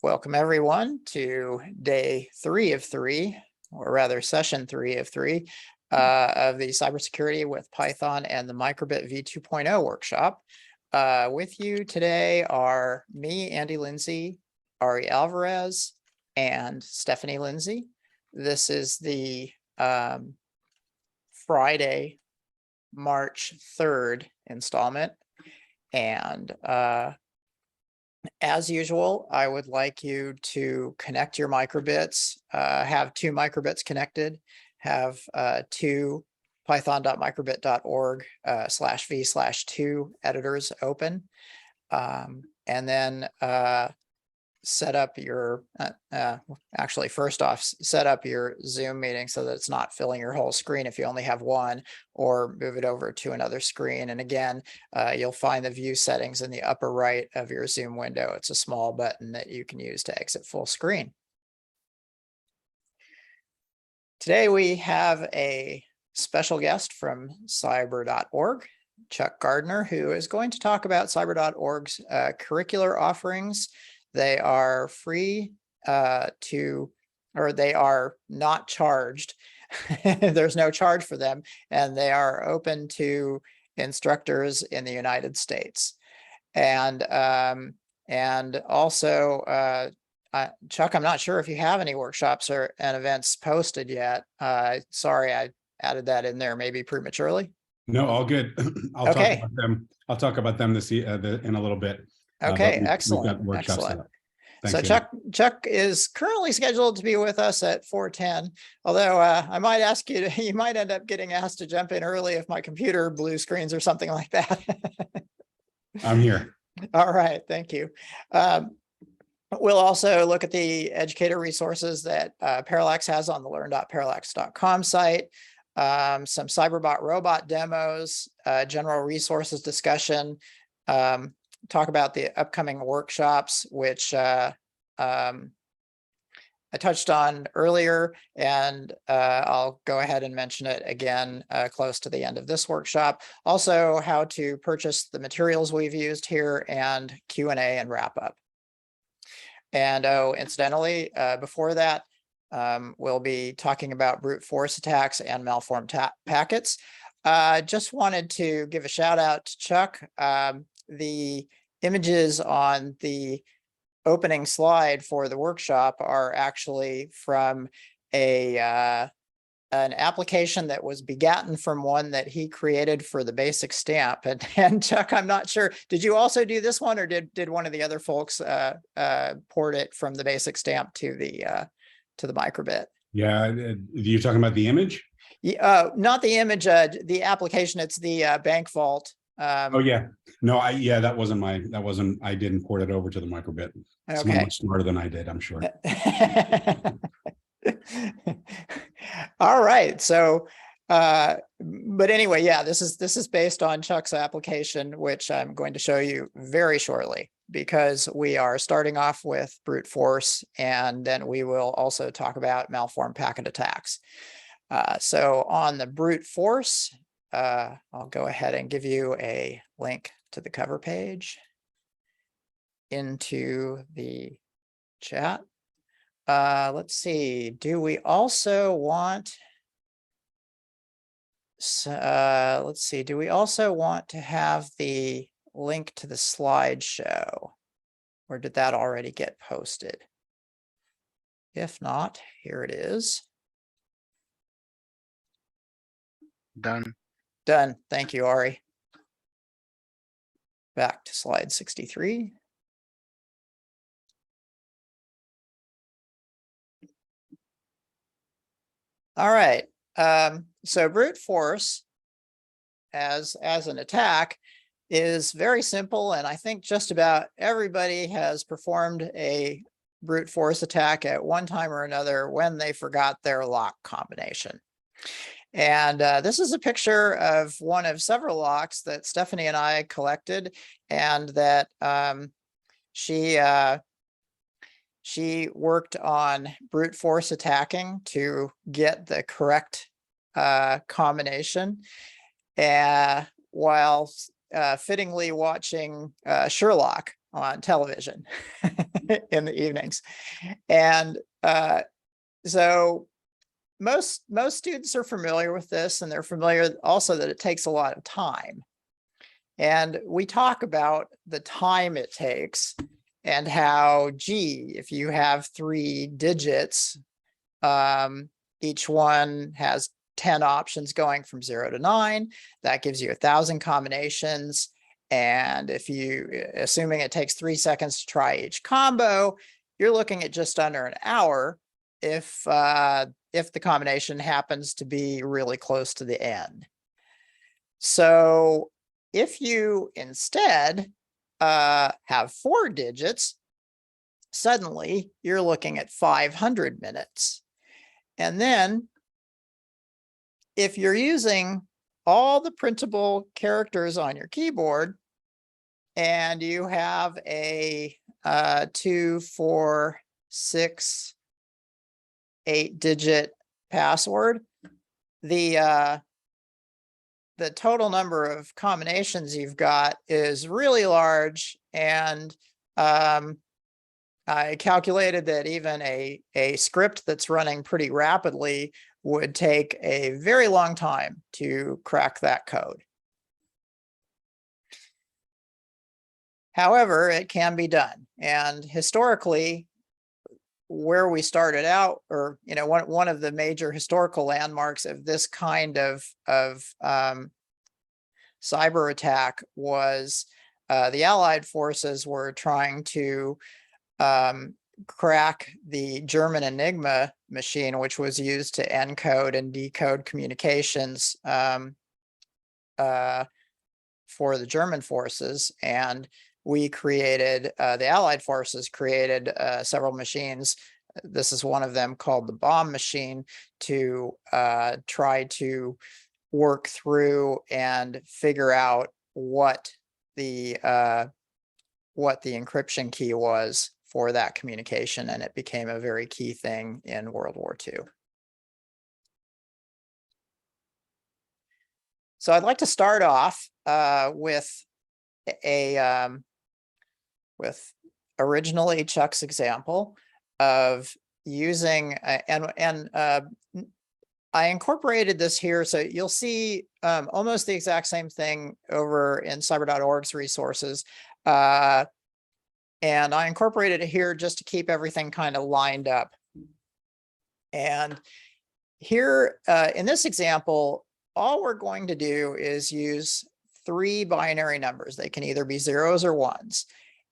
Welcome everyone to day 3 of 3, or rather session 3 of 3 of the Cybersecurity with Python and the Microbit v2.0 workshop. With you today are me, Andy Lindsay, Ari Alvarez, and Stephanie Lindsay. This is the Friday, March 3rd installment. And as usual, I would like you to connect your microbits, have 2 microbits connected, have 2 python.microbit.org/v/2 editors open, and then set up your, actually first off, set up your Zoom meeting so that it's not filling your whole screen if you only have one, or move it over to another screen. And again, you'll find the view settings in the upper right of your Zoom window. It's a small button that you can use to exit full screen. Today we have a special guest from cyber.org, Chuck Gardner, who is going to talk about cyber.org's curricular offerings. They are free or they are not charged. There's no charge for them, and they are open to instructors in the United States. And also, Chuck, I'm not sure if you have any workshops and events posted yet. Sorry, I added that in there maybe prematurely. No, all good. I'll talk about them. I'll talk about them in a little bit. Okay, excellent. Excellent. So Chuck is currently scheduled to be with us at 4:10. Although I might ask you to, you might end up getting asked to jump in early if my computer blue screens or something like that. I'm here. All right, thank you. We'll also look at the educator resources that Parallax has on the learn.parallax.com site. Some Cyberbot robot demos, general resources discussion, talk about the upcoming workshops, which I touched on earlier, and I'll go ahead and mention it again close to the end of this workshop. Also, how to purchase the materials we've used here, and Q&A and wrap up. And incidentally, before that, we'll be talking about brute force attacks and malformed packets. Just wanted to give a shout out to Chuck. The images on the opening slide for the workshop are actually from an application that was begotten from one that he created for the basic stamp. And Chuck, I'm not sure, did you also do this one, or did one of the other folks port it from the basic stamp to the microbit? Yeah, you're talking about the image? Not the image, the application. It's the bank vault. Oh yeah, no, that wasn't I didn't port it over to the microbit. Okay. Someone much smarter than I did, I'm sure. All right, so but anyway, yeah, this is based on Chuck's application, which I'm going to show you very shortly, because we are starting off with brute force, and then we will also talk about malformed packet attacks. So on the brute force, I'll go ahead and give you a link to the cover page into the chat. Let's see, do we also want, let's see, do we also want to have the link to the slideshow, or did that already get posted? If not, here it is. Done. Done. Thank you, Ari. Back to slide 63. All right. So brute force as an attack is very simple, and I think just about everybody has performed a brute force attack at one time or another when they forgot their lock combination. And this is a picture of one of several locks that Stephanie and I collected, and that she worked on brute force attacking to get the correct combination. While fittingly watching Sherlock on television in the evenings. And so most students are familiar with this, and they're familiar also that it takes a lot of time. And we talk about the time it takes and how, gee, if you have 3 digits, each one has 10 options going from 0 to 9. That gives you 1,000 combinations. And if you, assuming it takes 3 seconds to try each combo, you're looking at just under an hour if the combination happens to be really close to the end. So if you instead have 4 digits, suddenly you're looking at 500 minutes. And then if you're using all the printable characters on your keyboard and you have a 2, 4, 6, 8-digit password, the total number of combinations you've got is really large. And I calculated that even a script that's running pretty rapidly would take a very long time to crack that code. However, it can be done. And historically, where we started out, or one of the major historical landmarks of this kind of cyber attack was the Allied forces were trying to crack the German Enigma machine, which was used to encode and decode communications for the German forces. And we created, the Allied forces created several machines. This is one of them, called the bomb machine, to try to work through and figure out what the encryption key was for that communication, and it became a very key thing in World War II. So I'd like to start off with originally Chuck's example of using I incorporated this here, so you'll see almost the exact same thing over in cyber.org's resources. And I incorporated it here just to keep everything kind of lined up. And here in this example, all we're going to do is use 3 binary numbers. They can either be 0s or 1s.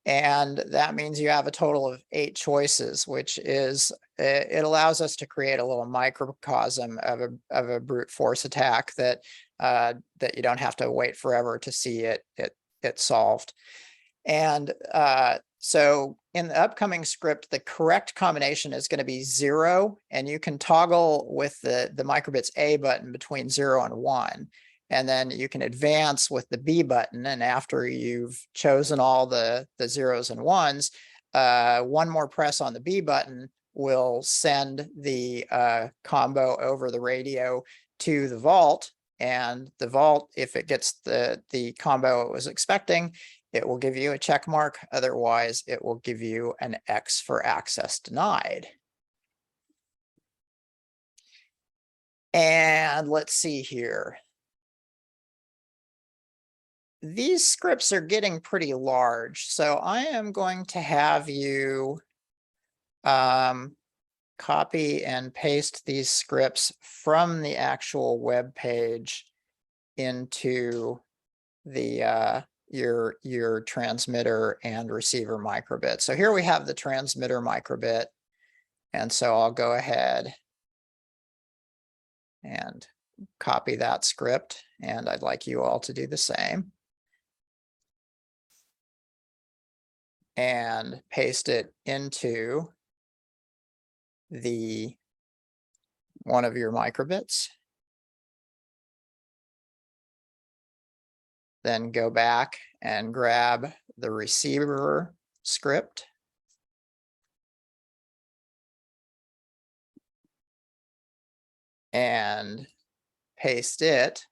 And that means you have a total of 8 choices, which is, it allows us to create a little microcosm of a brute force attack that you don't have to wait forever to see it solved. And so in the upcoming script, the correct combination is going to be 0, and you can toggle with the microbits A button between 0 and 1. And then you can advance with the B button. And after you've chosen all the 0s and 1s, one more press on the B button will send the combo over the radio to the vault. And the vault, if it gets the combo it was expecting, it will give you a check mark. Otherwise, it will give you an X for access denied. And let's see here. These scripts are getting pretty large, so I am going to have you copy and paste these scripts from the actual web page into the your transmitter and receiver microbit. So here we have the transmitter microbit, and so I'll go ahead and copy that script, and I'd like you all to do the same. And paste it into one of your microbits. Then go back and grab the receiver script. And paste it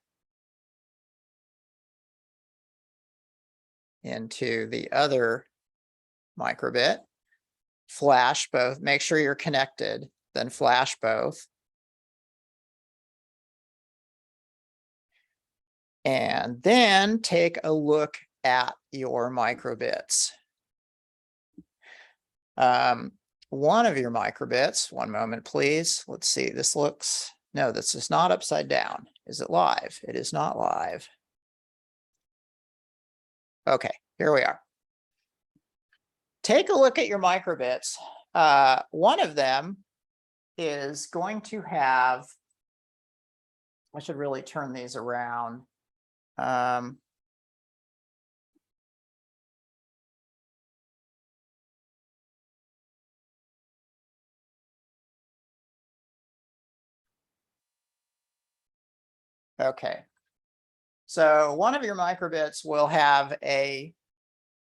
into the other microbit, flash both, make sure you're connected, then flash both. And then take a look at your microbits. One of your microbits, one moment, please. Let's see, this looks, no, this is not upside down. Is it live? It is not live. Okay, here we are. Take a look at your microbits. One of them is going to have, I should really turn these around. Okay, so one of your microbits will have a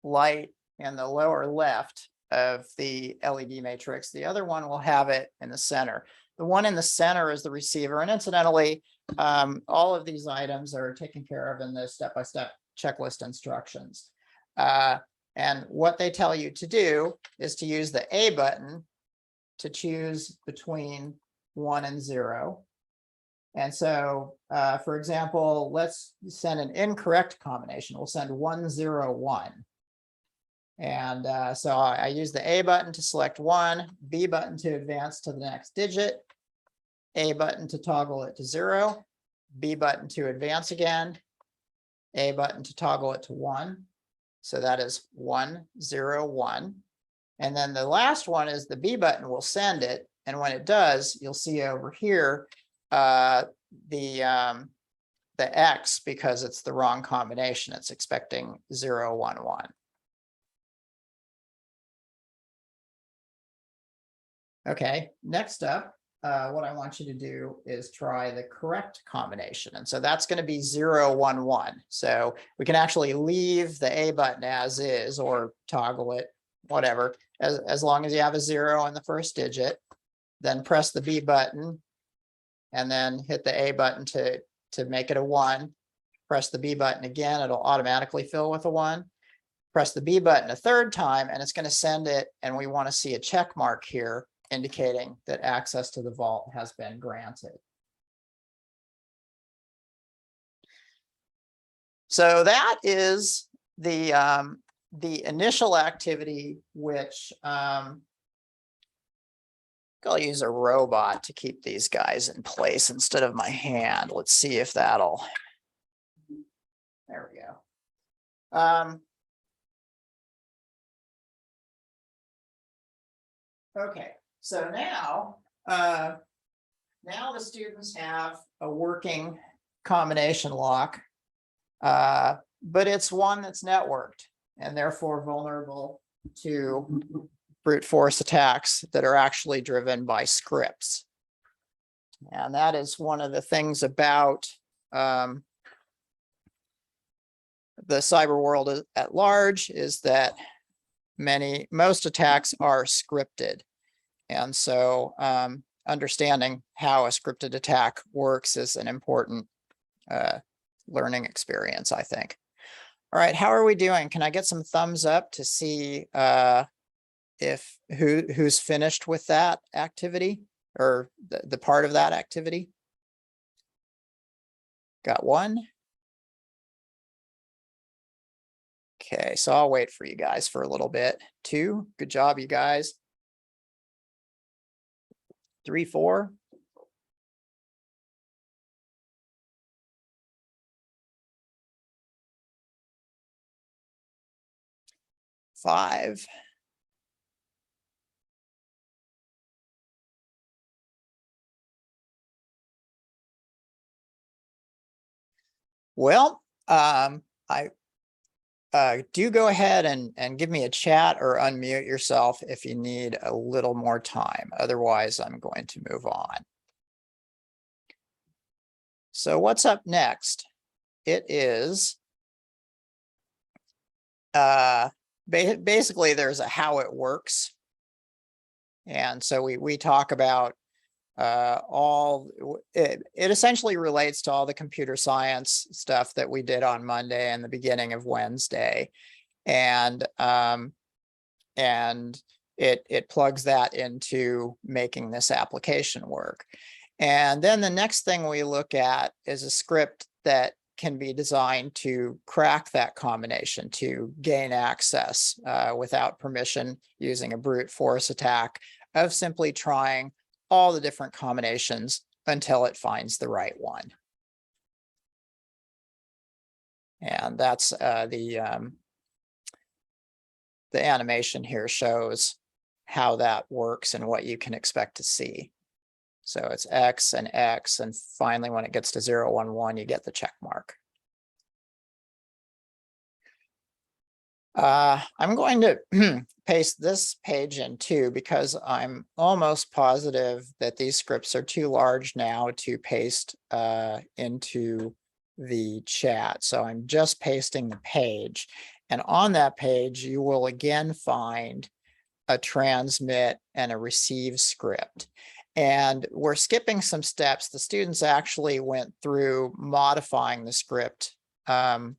light in the lower left of the LED matrix. The other one will have it in the center. The one in the center is the receiver. And incidentally, all of these items are taken care of in the step-by-step checklist instructions. And what they tell you to do is to use the A button to choose between 1 and 0. And so, for example, let's send an incorrect combination. We'll send 101. And so I use the A button to select 1, B button to advance to the next digit, A button to toggle it to 0, B button to advance again, A button to toggle it to 1. So that is 101. And then the last one is the B button will send it. And when it does, you'll see over here the X, because it's the wrong combination. It's expecting 011. Okay, next up, what I want you to do is try the correct combination. And so that's going to be 011. So we can actually leave the A button as is or toggle it, whatever, as long as you have a 0 on the first digit. Then press the B button and then hit the A button to make it a 1. Press the B button again, it'll automatically fill with a 1. Press the B button a third time and it's going to send it. And we want to see a check mark here indicating that access to the vault has been granted. So that is the initial activity, which I'll use a robot to keep these guys in place instead of my hand. Let's see if that'll, there we go. Okay. So now the students have a working combination lock, but it's one that's networked and therefore vulnerable to brute force attacks that are actually driven by scripts. And that is one of the things about the cyber world at large, is that most attacks are scripted. And so understanding how a scripted attack works is an important learning experience, I think. All right, how are we doing? Can I get some thumbs up to see if who's finished with that activity or the part of that activity? Got 1. Okay, so I'll wait for you guys for a little bit. 2, good job, you guys. 3, 4. 5. Well, do go ahead and give me a chat or unmute yourself if you need a little more time. Otherwise, I'm going to move on. So what's up next? It is basically there's a how it works. And so we talk about it essentially relates to all the computer science stuff that we did on Monday and the beginning of Wednesday. and it plugs that into making this application work. And then the next thing we look at is a script that can be designed to crack that combination, to gain access without permission, using a brute force attack of simply trying all the different combinations until it finds the right one. And that's the animation here shows how that works and what you can expect to see. So it's X, and finally when it gets to 0, 1, 1, you get the check mark. I'm going to paste this page in too, because I'm almost positive that these scripts are too large now to paste into the chat. So I'm just pasting the page. And on that page, you will again find a transmit and a receive script. And we're skipping some steps. The students actually went through modifying the script to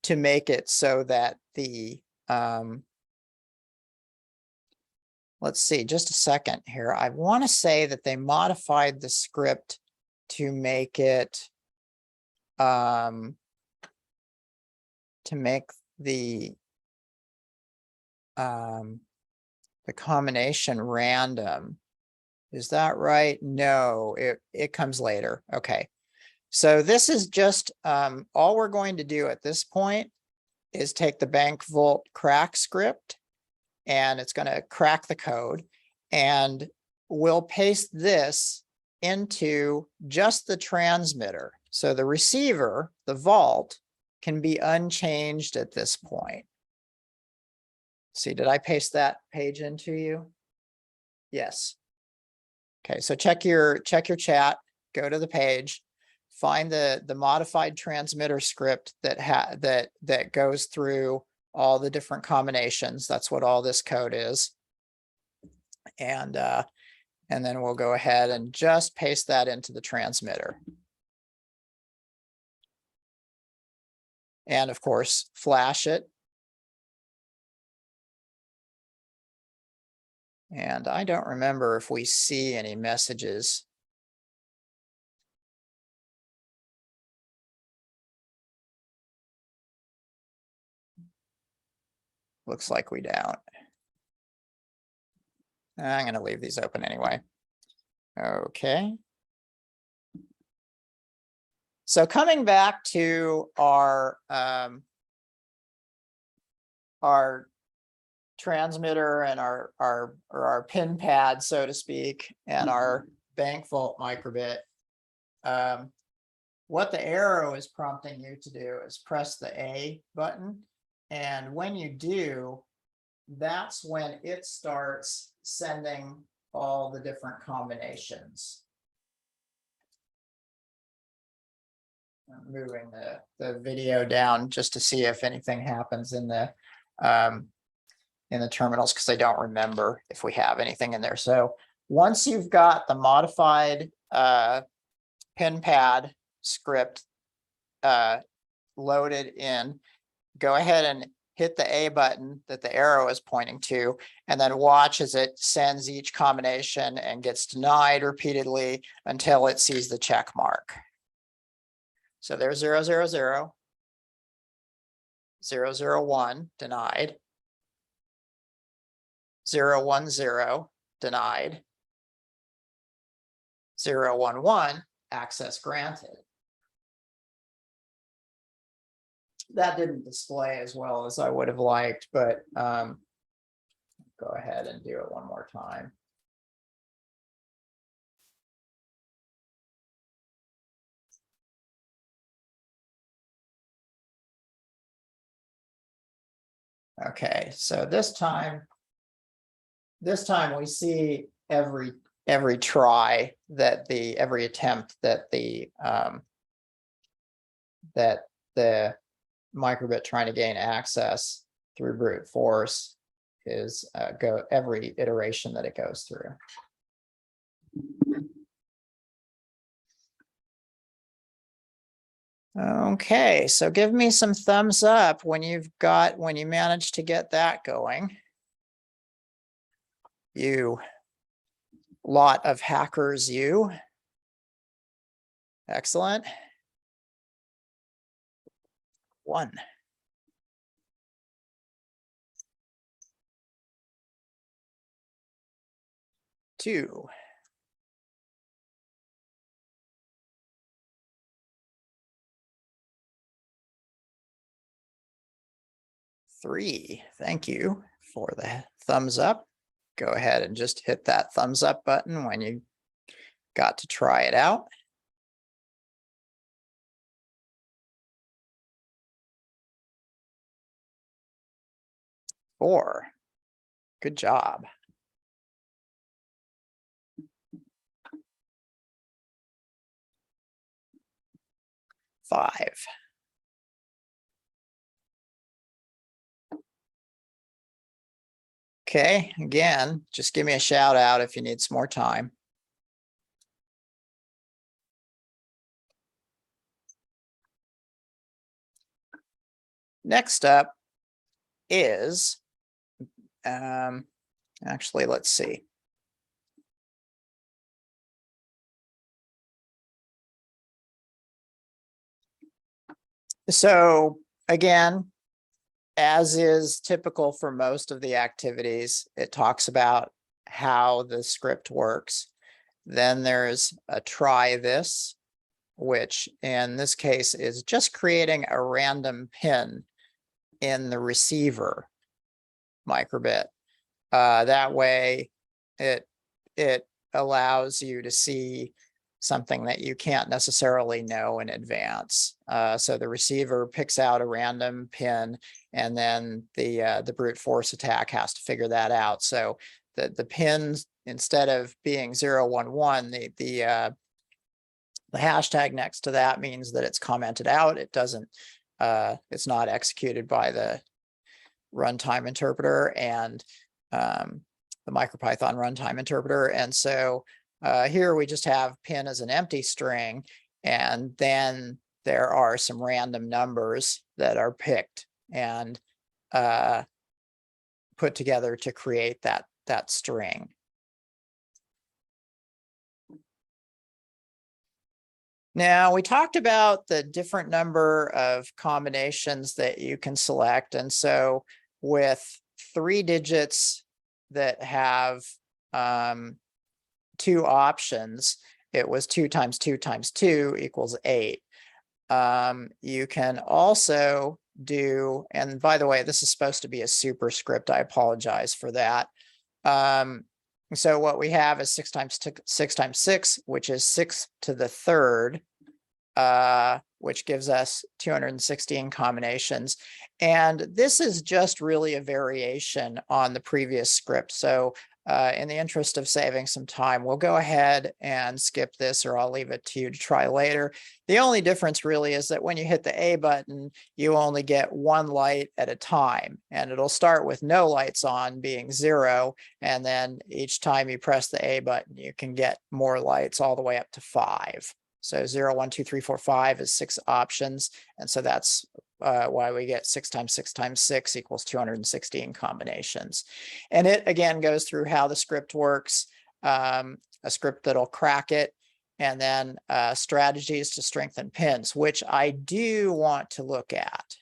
make it so that the, let's see, just a second here. I want to say that they modified the script to make it, to make the combination random. Is that right? No, it comes later. Okay. So this is just all we're going to do at this point is take the bank vault crack script, and it's going to crack the code, and we'll paste this into just the transmitter. So the receiver, the vault, can be unchanged at this point. See, did I paste that page into you? Yes. Okay, so check your chat, go to the page, find the modified transmitter script that goes through all the different combinations. That's what all this code is. And then we'll go ahead and just paste that into the transmitter. And of course, flash it. And I don't remember if we see any messages. Looks like we don't. I'm going to leave these open anyway. Okay. So coming back to our transmitter and our pin pad, so to speak, and our bank vault microbit, what the arrow is prompting you to do is press the A button. And when you do, that's when it starts sending all the different combinations. I'm moving the video down just to see if anything happens in the terminals, because I don't remember if we have anything in there. So once you've got the modified pin pad script loaded in, go ahead and hit the A button that the arrow is pointing to, and then watch as it sends each combination and gets denied repeatedly until it sees the check mark. So there's 000, 001 denied, 010 denied, 011 access granted. That didn't display as well as I would have liked, but go ahead and do it one more time. Okay, so this time we see every try that every attempt that the microbit trying to gain access through brute force is every iteration that it goes through. Okay, so give me some thumbs up when you manage to get that going. You lot of hackers, you. Excellent. 1. 2. 3. Thank you for the thumbs up. Go ahead and just hit that thumbs up button when you got to try it out. 4. Good job. 5. Okay, again, just give me a shout out if you need some more time. Next up is, actually, let's see. So again, as is typical for most of the activities, it talks about how the script works. Then there's a try this, which in this case is just creating a random pin in the receiver microbit. That way it allows you to see something that you can't necessarily know in advance. So the receiver picks out a random pin, and then the brute force attack has to figure that out. So the pins, instead of being 011, the hashtag next to that means that it's commented out. It doesn't, it's not executed by the runtime interpreter and the MicroPython runtime interpreter. And so here we just have pin as an empty string, and then there are some random numbers that are picked and put together to create that string. Now, we talked about the different number of combinations that you can select. And so with 3 digits that have 2 options, it was 2 times 2 times 2 equals 8. You can also do, and by the way, this is supposed to be a superscript. I apologize for that. So what we have is 6 times 6 times 6, which is 6 to the 3rd, which gives us 216 combinations. And this is just really a variation on the previous script. So in the interest of saving some time, we'll go ahead and skip this, or I'll leave it to you to try later. The only difference really is that when you hit the A button, you only get 1 light at a time, and it'll start with no lights on, being 0. And then each time you press the A button, you can get more lights all the way up to 5. So 0, 1, 2, 3, 4, 5 is 6 options. And so that's why we get 6 times 6 times 6 equals 216 combinations. And it again goes through how the script works, a script that'll crack it, and then strategies to strengthen pins, which I do want to look at.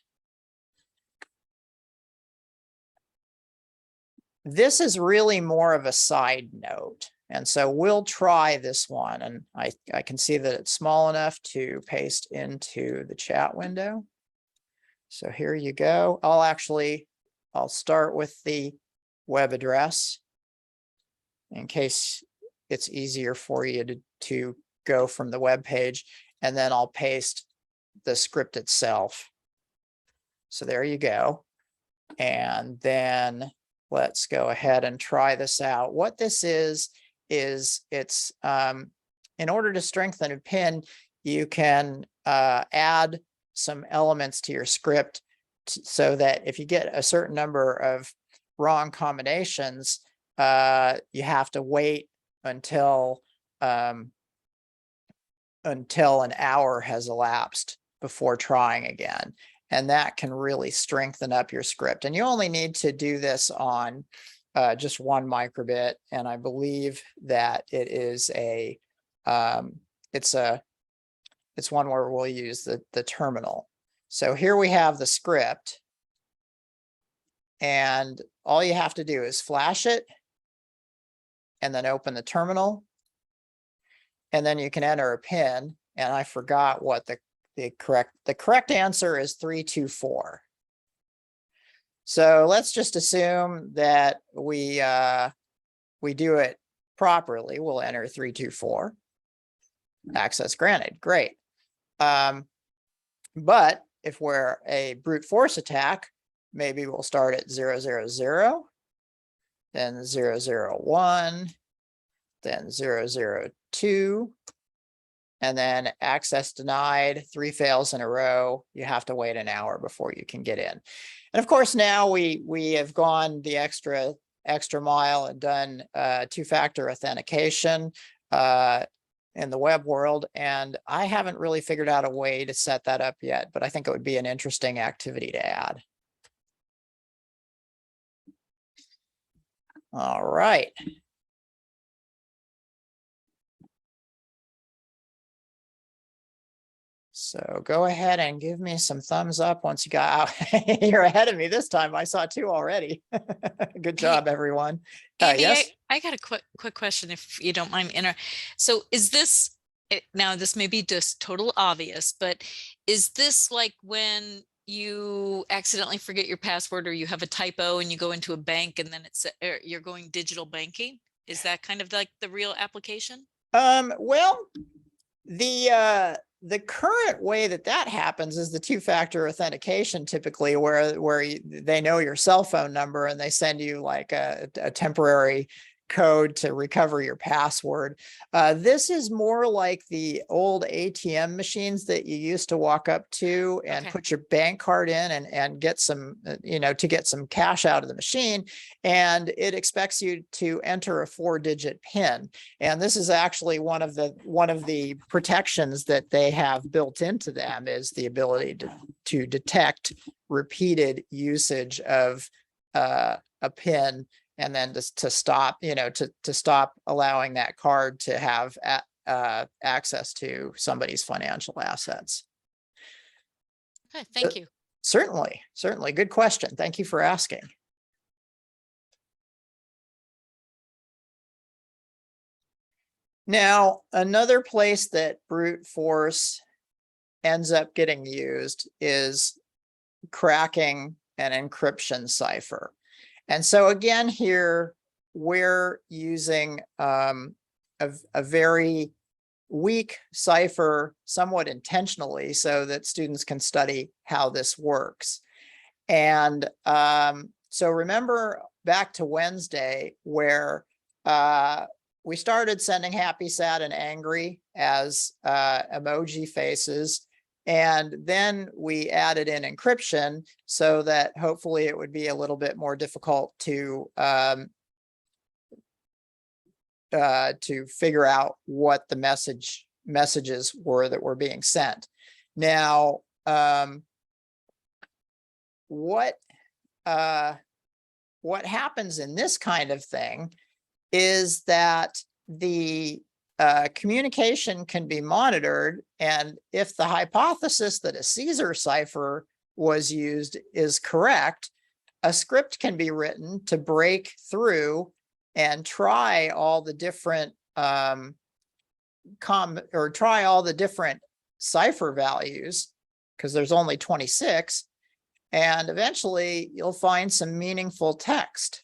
This is really more of a side note. And so we'll try this one. And I can see that it's small enough to paste into the chat window. So here you go. I'll start with the web address in case it's easier for you to go from the web page, and then I'll paste the script itself. So there you go. And then let's go ahead and try this out. What this is it's in order to strengthen a pin, you can add some elements to your script so that if you get a certain number of wrong combinations, you have to wait until an hour has elapsed before trying again. And that can really strengthen up your script. And you only need to do this on just one microbit. And I believe that it is it's one where we'll use the terminal. So here we have the script. And all you have to do is flash it and then open the terminal. And then you can enter a PIN. And I forgot what the correct answer is 324. So let's just assume that we do it properly. We'll enter 324. Access granted. Great. But if we're a brute force attack, maybe we'll start at 000, then 001, then 002, and then access denied, 3 fails in a row. You have to wait an hour before you can get in. And of course, now we have gone the extra mile and done two-factor authentication in the web world. And I haven't really figured out a way to set that up yet, but I think it would be an interesting activity to add. All right. So go ahead and give me some thumbs up once you got out. You're ahead of me this time. I saw 2 already. Good job, everyone. Andy, Yes. I got a quick question, if you don't mind. So is this, now this may be just total obvious, but is this like when you accidentally forget your password or you have a typo and you go into a bank and then it's you're going digital banking? Is that kind of like the real application? Well, the current way that happens is the two-factor authentication, typically where they know your cell phone number and they send you like a temporary code to recover your password. This is more like the old ATM machines that you used to walk up to and put your bank card in and get some, to get some cash out of the machine. And it expects you to enter a 4-digit PIN. And this is actually one of the protections that they have built into them, is the ability to detect repeated usage of a PIN, and then to stop, to stop allowing that card to have access to somebody's financial assets. Okay, thank you. Certainly. Good question. Thank you for asking. Now, another place that brute force ends up getting used is cracking an encryption cipher. And so again, here we're using a very weak cipher somewhat intentionally so that students can study how this works. And so remember back to Wednesday where we started sending happy, sad, and angry as emoji faces. And then we added in encryption so that hopefully it would be a little bit more difficult to figure out what the messages were that were being sent. Now, what happens in this kind of thing is that the communication can be monitored, and if the hypothesis that a Caesar cipher was used is correct, a script can be written to break through and try all the different try all the different cipher values, because there's only 26, and eventually you'll find some meaningful text.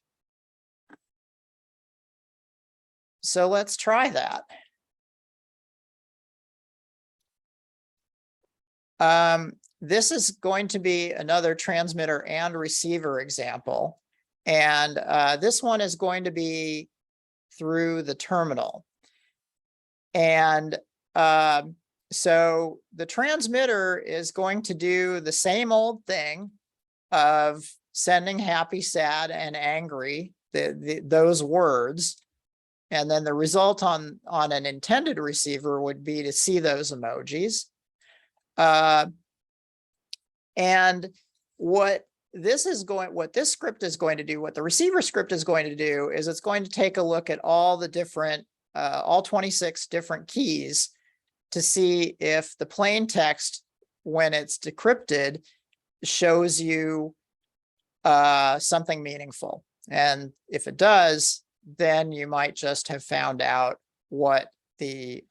So let's try that. This is going to be another transmitter and receiver example. And this one is going to be through the terminal. And so the transmitter is going to do the same old thing of sending happy, sad, and angry, those words. And then the result on an intended receiver would be to see those emojis. And what this script is going to do, what the receiver script is going to do, is it's going to take a look at all the different, all 26 different keys to see if the plain text, when it's decrypted, shows you something meaningful. And if it does, then you might just have found out what the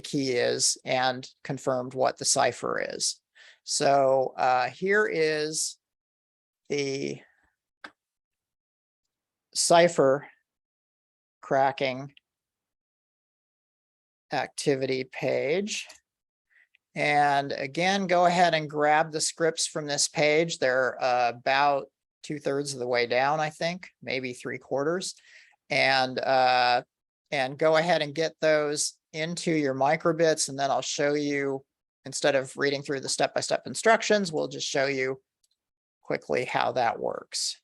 key is and confirmed what the cipher is. So here is the cipher cracking activity page. And again, go ahead and grab the scripts from this page. They're about 2/3 of the way down, I think, maybe 3/4. And go ahead and get those into your microbits. And then I'll show you, instead of reading through the step-by-step instructions, we'll just show you quickly how that works.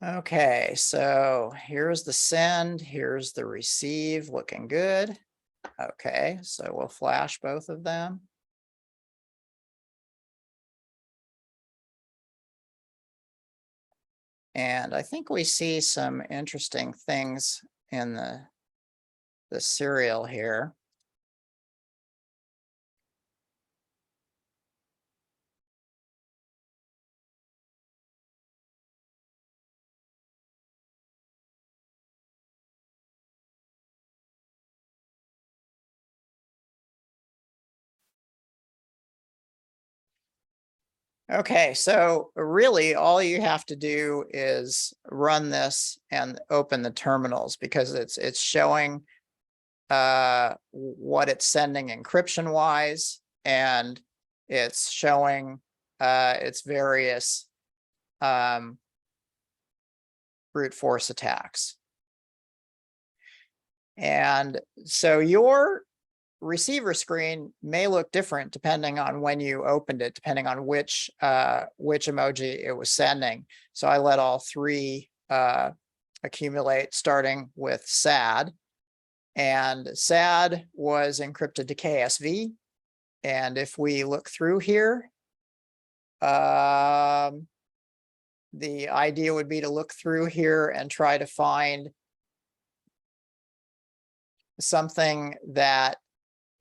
Okay, so here's the send, here's the receive, looking good. Okay, so we'll flash both of them. And I think we see some interesting things in the serial here. Okay, so really all you have to do is run this and open the terminals, because it's showing what it's sending encryption wise, and it's showing its various brute force attacks. And so your receiver screen may look different depending on when you opened it, depending on which emoji it was sending. So I let all three accumulate, starting with SAD. And SAD was encrypted to KSV. And if we look through here, the idea would be to look through here and try to find something that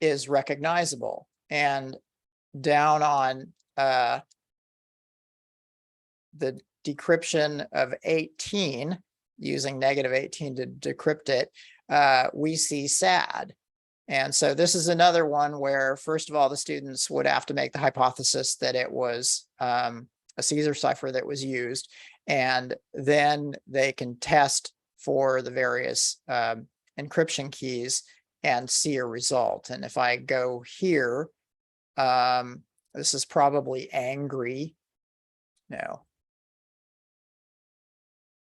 is recognizable. And down on the decryption of 18, using -18 to decrypt it, we see SAD. And so this is another one where, first of all, the students would have to make the hypothesis that it was a Caesar cipher that was used, and then they can test for the various encryption keys and see a result. And if I go here, this is probably angry. No.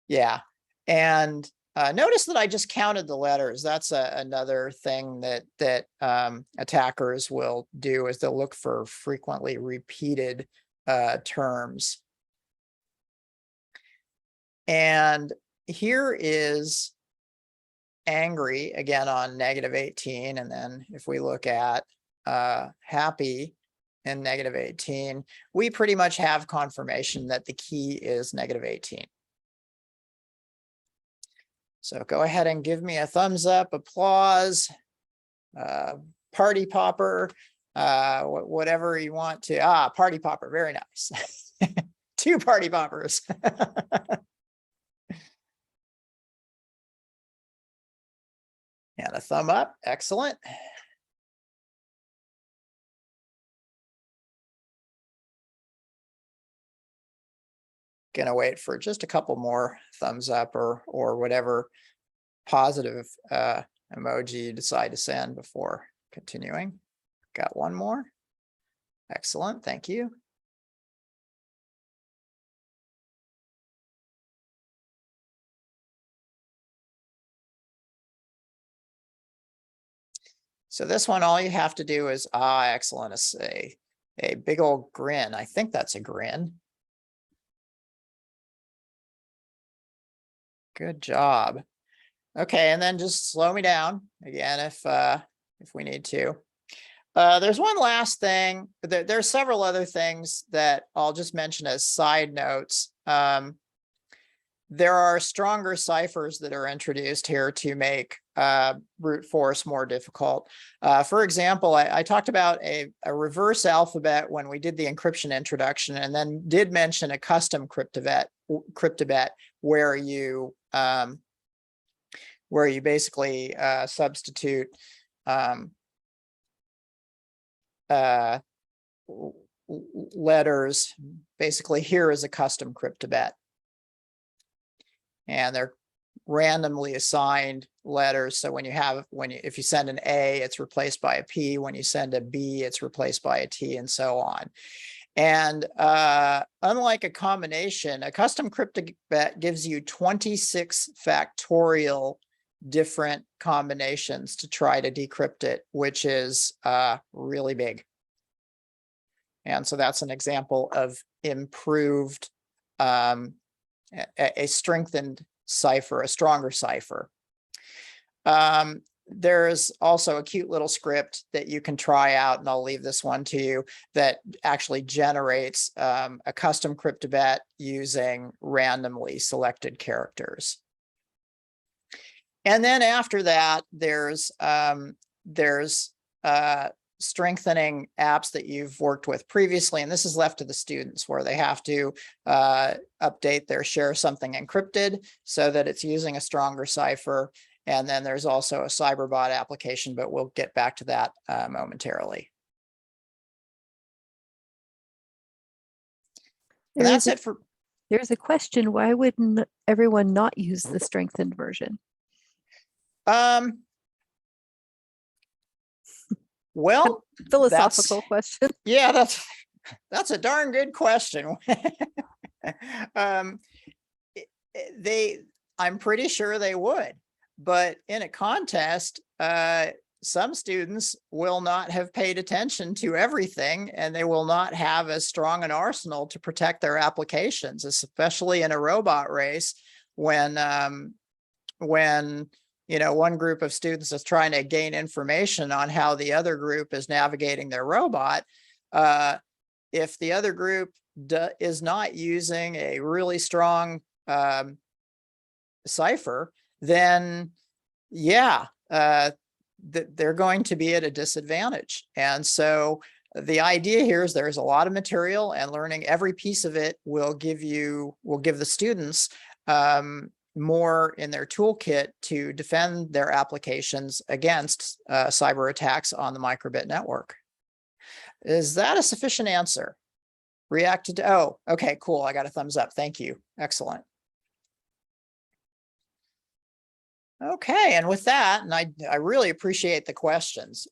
Yeah. And notice that I just counted the letters. That's another thing that attackers will do, is they'll look for frequently repeated terms. And here is angry again on -18. And then if we look at happy and -18, we pretty much have confirmation that the key is -18. So go ahead and give me a thumbs up, applause, party popper, whatever you want to. Party popper, very nice. 2 party poppers. And a thumb up, excellent. Gonna wait for just a couple more thumbs up or whatever positive emoji you decide to send before continuing. Got one more. Excellent, thank you. So this one, all you have to do is, excellent, it's a big old grin. I think that's a grin. Good job. Okay, and then just slow me down again if we need to. There's one last thing. There's several other things that I'll just mention as side notes. There are stronger ciphers that are introduced here to make brute force more difficult. For example, I talked about a reverse alphabet when we did the encryption introduction, and then did mention a custom cryptobit where you basically substitute letters. Basically, here is a custom cryptobit, and they're randomly assigned letters. So if you send an A, it's replaced by a P. When you send a B, it's replaced by a T, and so on. And unlike a combination, a custom cryptobit gives you 26 factorial different combinations to try to decrypt it, which is really big. And so that's an example of improved, a strengthened cipher, a stronger cipher. There's also a cute little script that you can try out, and I'll leave this one to you, that actually generates a custom cryptobit using randomly selected characters. And then after that, there's strengthening apps that you've worked with previously, and this is left to the students, where they have to update their share something encrypted so that it's using a stronger cipher. And then there's also a CyberBot application, but we'll get back to that momentarily. And that's it for. There's a question: why wouldn't everyone not use the strengthened version? Well, philosophical question. Yeah, that's a darn good question. I'm pretty sure they would, but in a contest, some students will not have paid attention to everything, and they will not have as strong an arsenal to protect their applications, especially in a robot race when one group of students is trying to gain information on how the other group is navigating their robot. If the other group is not using a really strong cipher, then yeah, they're going to be at a disadvantage. And so the idea here is there's a lot of material, and learning every piece of it will give the students more in their toolkit to defend their applications against cyber attacks on the microbit network. Is that a sufficient answer? Reacted to, oh, okay, cool. I got a thumbs up. Thank you. Excellent. Okay, and with that, and I really appreciate the questions.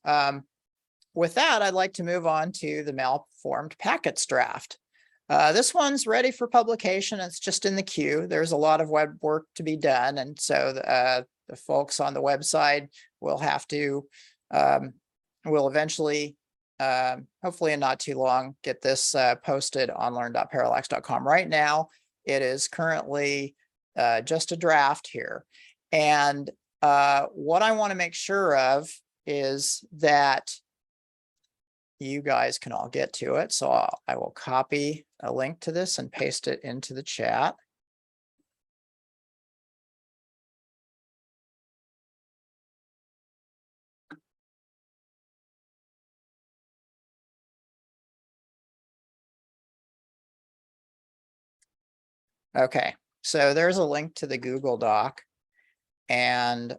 With that, I'd like to move on to the malformed packets draft. This one's ready for publication. It's just in the queue. There's a lot of web work to be done. And so the folks on the website will have to, will eventually, hopefully in not too long, get this posted on learn.parallax.com. Right now, it is currently just a draft here. And what I want to make sure of is that you guys can all get to it. So I will copy a link to this and paste it into the chat. Okay, so there's a link to the Google Doc. And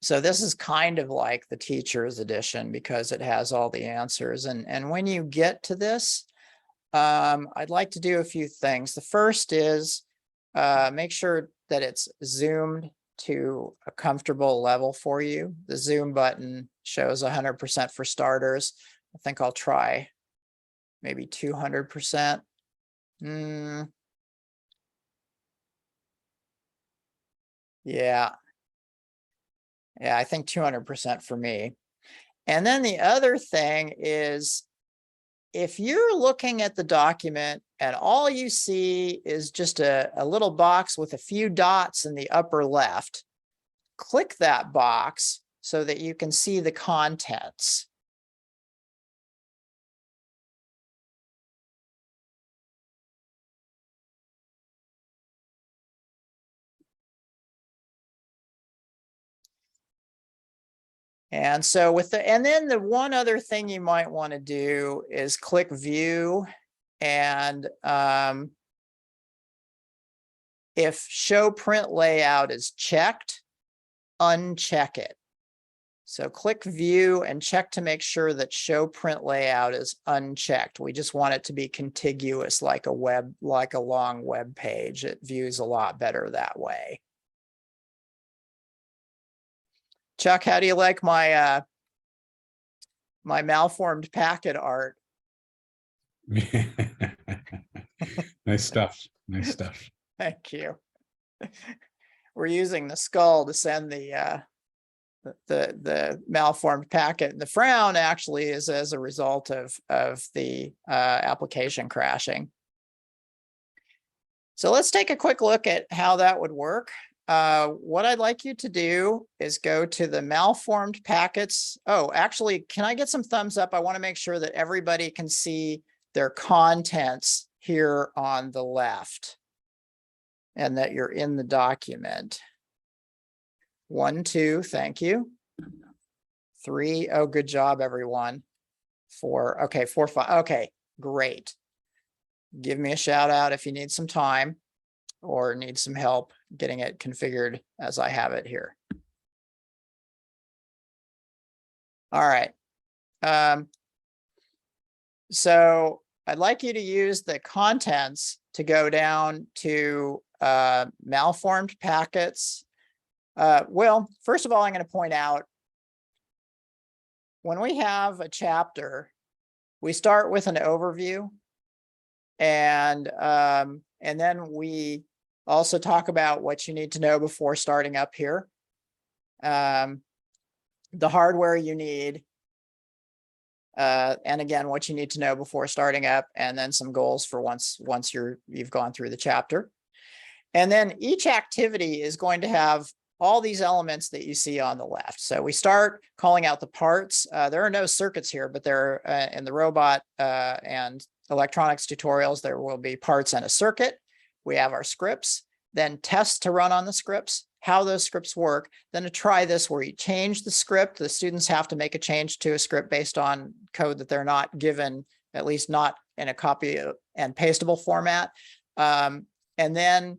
so this is kind of like the teacher's edition because it has all the answers. And when you get to this, I'd like to do a few things. The first is make sure that it's zoomed to a comfortable level for you. The zoom button shows 100% for starters. I think I'll try maybe 200%. Yeah. Yeah, I think 200% for me. And then the other thing is, if you're looking at the document and all you see is just a little box with a few dots in the upper left, click that box so that you can see the contents. And so and then the one other thing you might want to do is click view, and if show print layout is checked, uncheck it. So click view and check to make sure that show print layout is unchecked. We just want it to be contiguous like a long web page. It views a lot better that way. Chuck, how do you like my my malformed packet art? Nice stuff. Nice stuff. Thank you. We're using the skull to send the malformed packet. The frown actually is as a result of the application crashing. So let's take a quick look at how that would work. What I'd like you to do is go to the malformed packets. Oh, actually, can I get some thumbs up? I want to make sure that everybody can see their contents here on the left and that you're in the document. 1, 2, thank you. 3, oh, good job, everyone. 4, okay, 4, 5, okay, great. Give me a shout out if you need some time or need some help getting it configured as I have it here. All right. So I'd like you to use the contents to go down to malformed packets. Well, first of all, I'm going to point out, when we have a chapter, we start with an overview, and then we also talk about what you need to know before starting up here. The hardware you need, and again, what you need to know before starting up, and then some goals for once you've gone through the chapter. And then each activity is going to have all these elements that you see on the left. So we start calling out the parts. There are no circuits here, but there in the robot and electronics tutorials, there will be parts and a circuit. We have our scripts, then tests to run on the scripts, how those scripts work, then to try this where you change the script. The students have to make a change to a script based on code that they're not given, at least not in a copy and pastable format. And then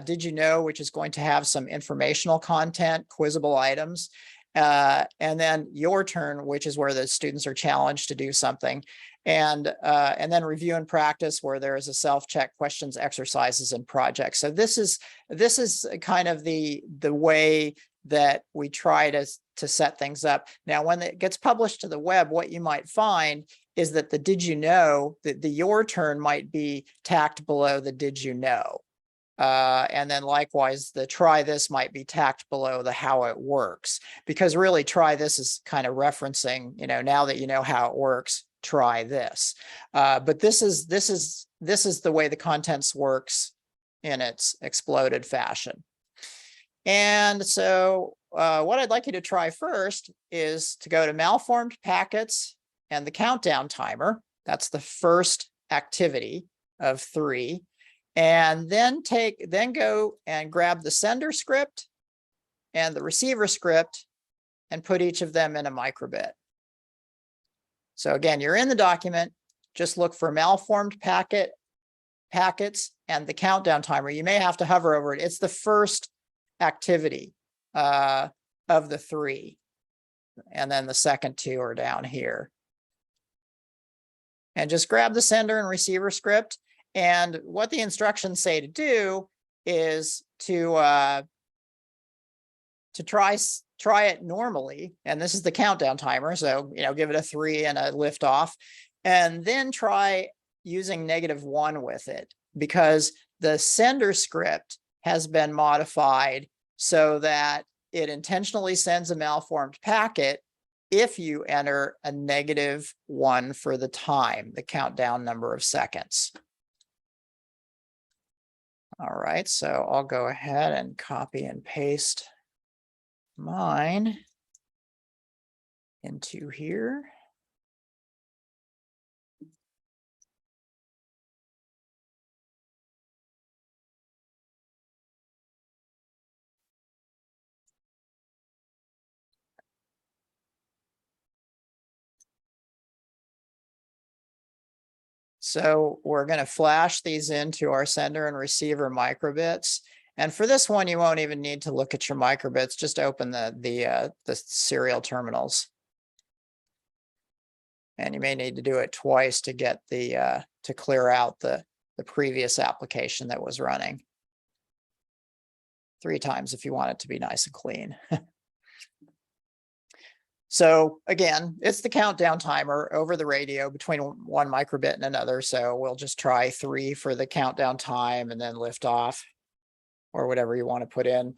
did you know, which is going to have some informational content, quizzable items, and then your turn, which is where the students are challenged to do something, and then review and practice, where there is a self-check, questions, exercises, and projects. So this is kind of the way that we try to set things up. Now, when it gets published to the web, what you might find is that the did you know, that the your turn might be tacked below the did you know. And then likewise, the try this might be tacked below the how it works, because really try this is kind of referencing, now that you know how it works, try this. But this is the way the contents works in its exploded fashion. And so what I'd like you to try first is to go to malformed packets and the countdown timer. That's the first activity of 3. And then go and grab the sender script and the receiver script and put each of them in a microbit. So again, you're in the document, just look for malformed packets and the countdown timer. You may have to hover over it. It's the first activity of the 3. And then the second 2 are down here. And just grab the sender and receiver script. And what the instructions say to do is to try try it normally, and this is the countdown timer. So, give it a 3 and a lift off, and then try using -1 with it, because the sender script has been modified so that it intentionally sends a malformed packet if you enter a -1 for the time, the countdown number of seconds. All right, so I'll go ahead and copy and paste mine into here. So we're going to flash these into our sender and receiver microbits. And for this one, you won't even need to look at your microbits. Just open the serial terminals. And you may need to do it twice to get to clear out the previous application that was running. 3 times if you want it to be nice and clean. So again, it's the countdown timer over the radio between one microbit and another. So we'll just try 3 for the countdown time and then lift off, or whatever you want to put in,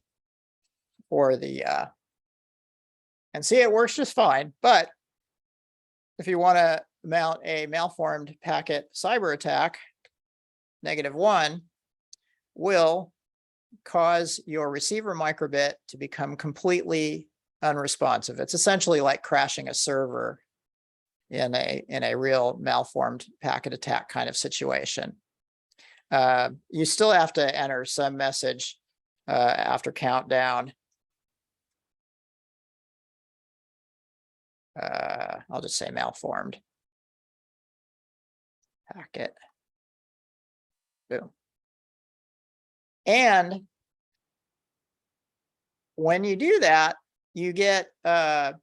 or and see, it works just fine. But if you want to mount a malformed packet cyber attack, -1 will cause your receiver microbit to become completely unresponsive. It's essentially like crashing a server in a real malformed packet attack kind of situation. You still have to enter some message after countdown. I'll just say malformed packet. Boom. And when you do that, you get an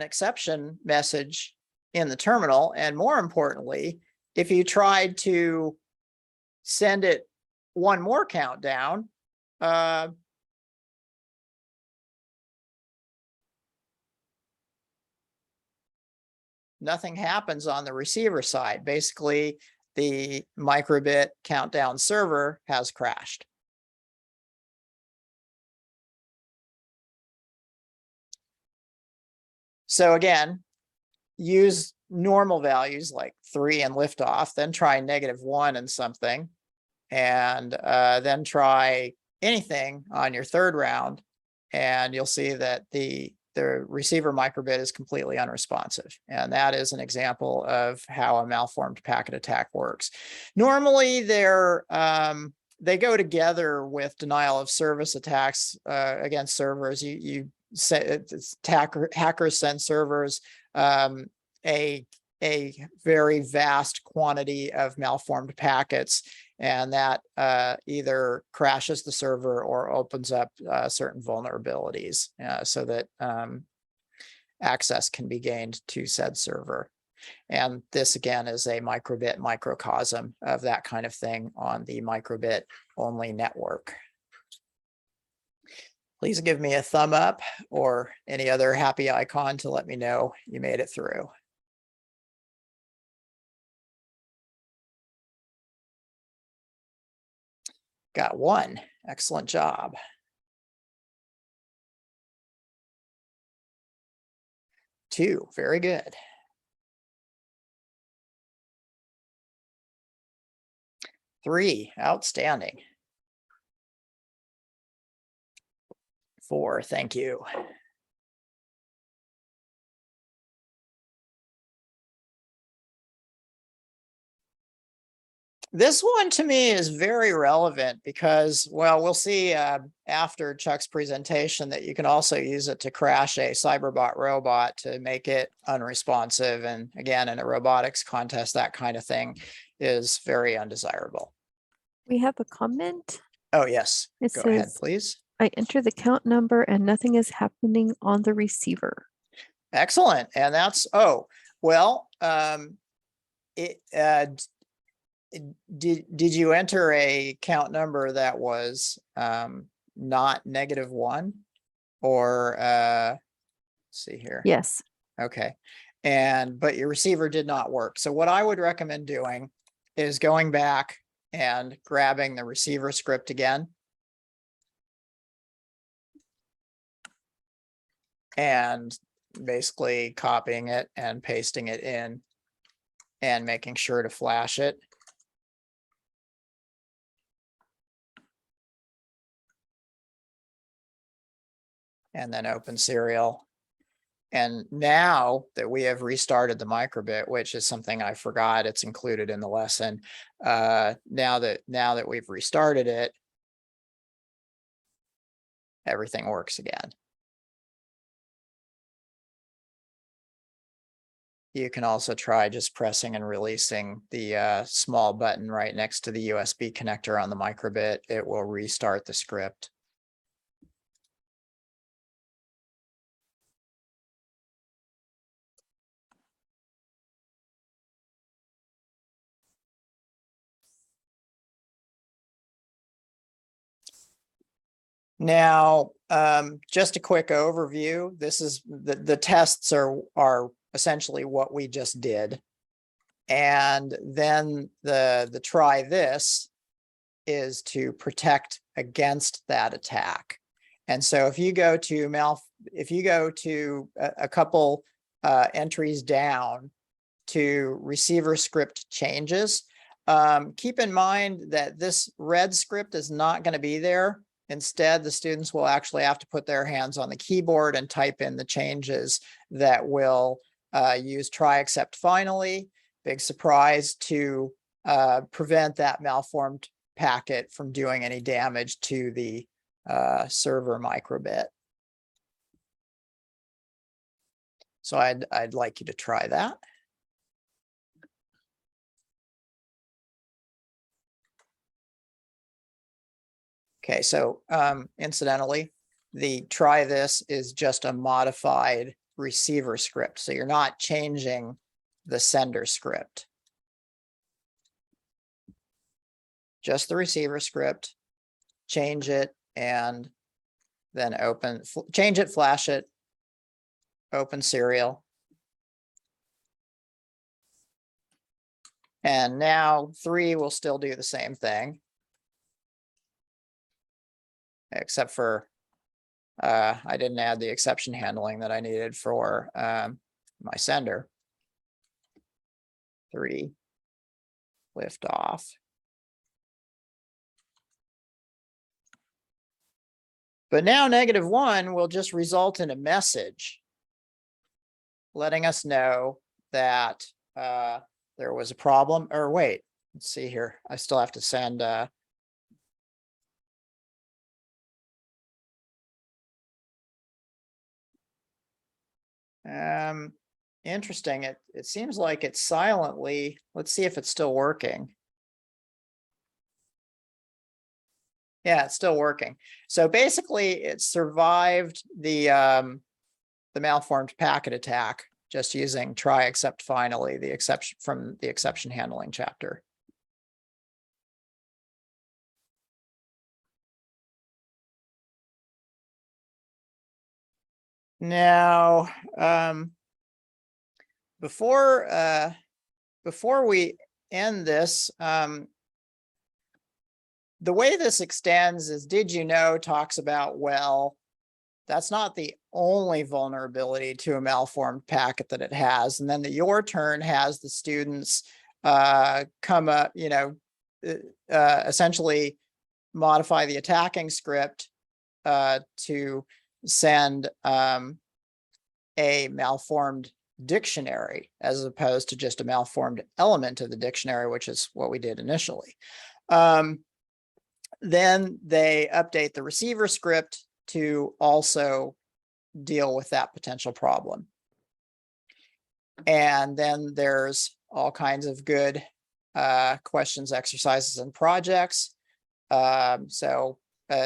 exception message in the terminal. And more importantly, if you tried to send it one more countdown, nothing happens on the receiver side. Basically, the microbit countdown server has crashed. So again, use normal values like 3 and lift off, then try -1 and something, and then try anything on your 3rd round, and you'll see that the receiver microbit is completely unresponsive. And that is an example of how a malformed packet attack works. Normally, they go together with denial of service attacks against servers. You say hackers send servers a very vast quantity of malformed packets, and that either crashes the server or opens up certain vulnerabilities so that access can be gained to said server. And this again is a microbit microcosm of that kind of thing on the microbit only network. Please give me a thumb up or any other happy icon to let me know you made it through. Got 1. Excellent job. 2. Very good. 3. Outstanding. 4. Thank you. This one to me is very relevant because, well, we'll see after Chuck's presentation that you can also use it to crash a cyberbot robot to make it unresponsive. And again, in a robotics contest, that kind of thing is very undesirable. We have a comment. Oh, yes. It Go ahead, says, please. I enter the count number and nothing is happening on the receiver. Excellent. And that's, oh, well, did you enter a count number that was not -1? or let's see here. Yes. Okay. But your receiver did not work. So what I would recommend doing is going back and grabbing the receiver script again. And basically copying it and pasting it in and making sure to flash it. And then open serial. And now that we have restarted the microbit, which is something I forgot, it's included in the lesson. Now that we've restarted it, everything works again. You can also try just pressing and releasing the small button right next to the USB connector on the microbit. It will restart the script. Now, just a quick overview. This is the tests are essentially what we just did. And then the try this is to protect against that attack. And so if you go to a couple entries down to receiver script changes, keep in mind that this red script is not going to be there. Instead, the students will actually have to put their hands on the keyboard and type in the changes that will use try except finally. Big surprise, to prevent that malformed packet from doing any damage to the server microbit. So I'd like you to try that. Okay, so incidentally, the try this is just a modified receiver script. So you're not changing the sender script. Just the receiver script, change it, and then change it, flash it, open serial. And now 3 will still do the same thing. Except for I didn't add the exception handling that I needed for my sender. 3, lift off. But now -1 will just result in a message letting us know that there was a problem. Or wait, let's see here. I still have to send interesting. It seems like it's silently. Let's see if it's still working. Yeah, it's still working. So basically, it survived the malformed packet attack just using try except finally, the exception from the exception handling chapter. Now, before we end this, the way this extends is, did you know, talks about, well, that's not the only vulnerability to a malformed packet that it has. And then the your turn has the students come up, essentially modify the attacking script to send a malformed dictionary as opposed to just a malformed element of the dictionary, which is what we did initially. Then they update the receiver script to also deal with that potential problem. And then there's all kinds of good questions, exercises, and projects.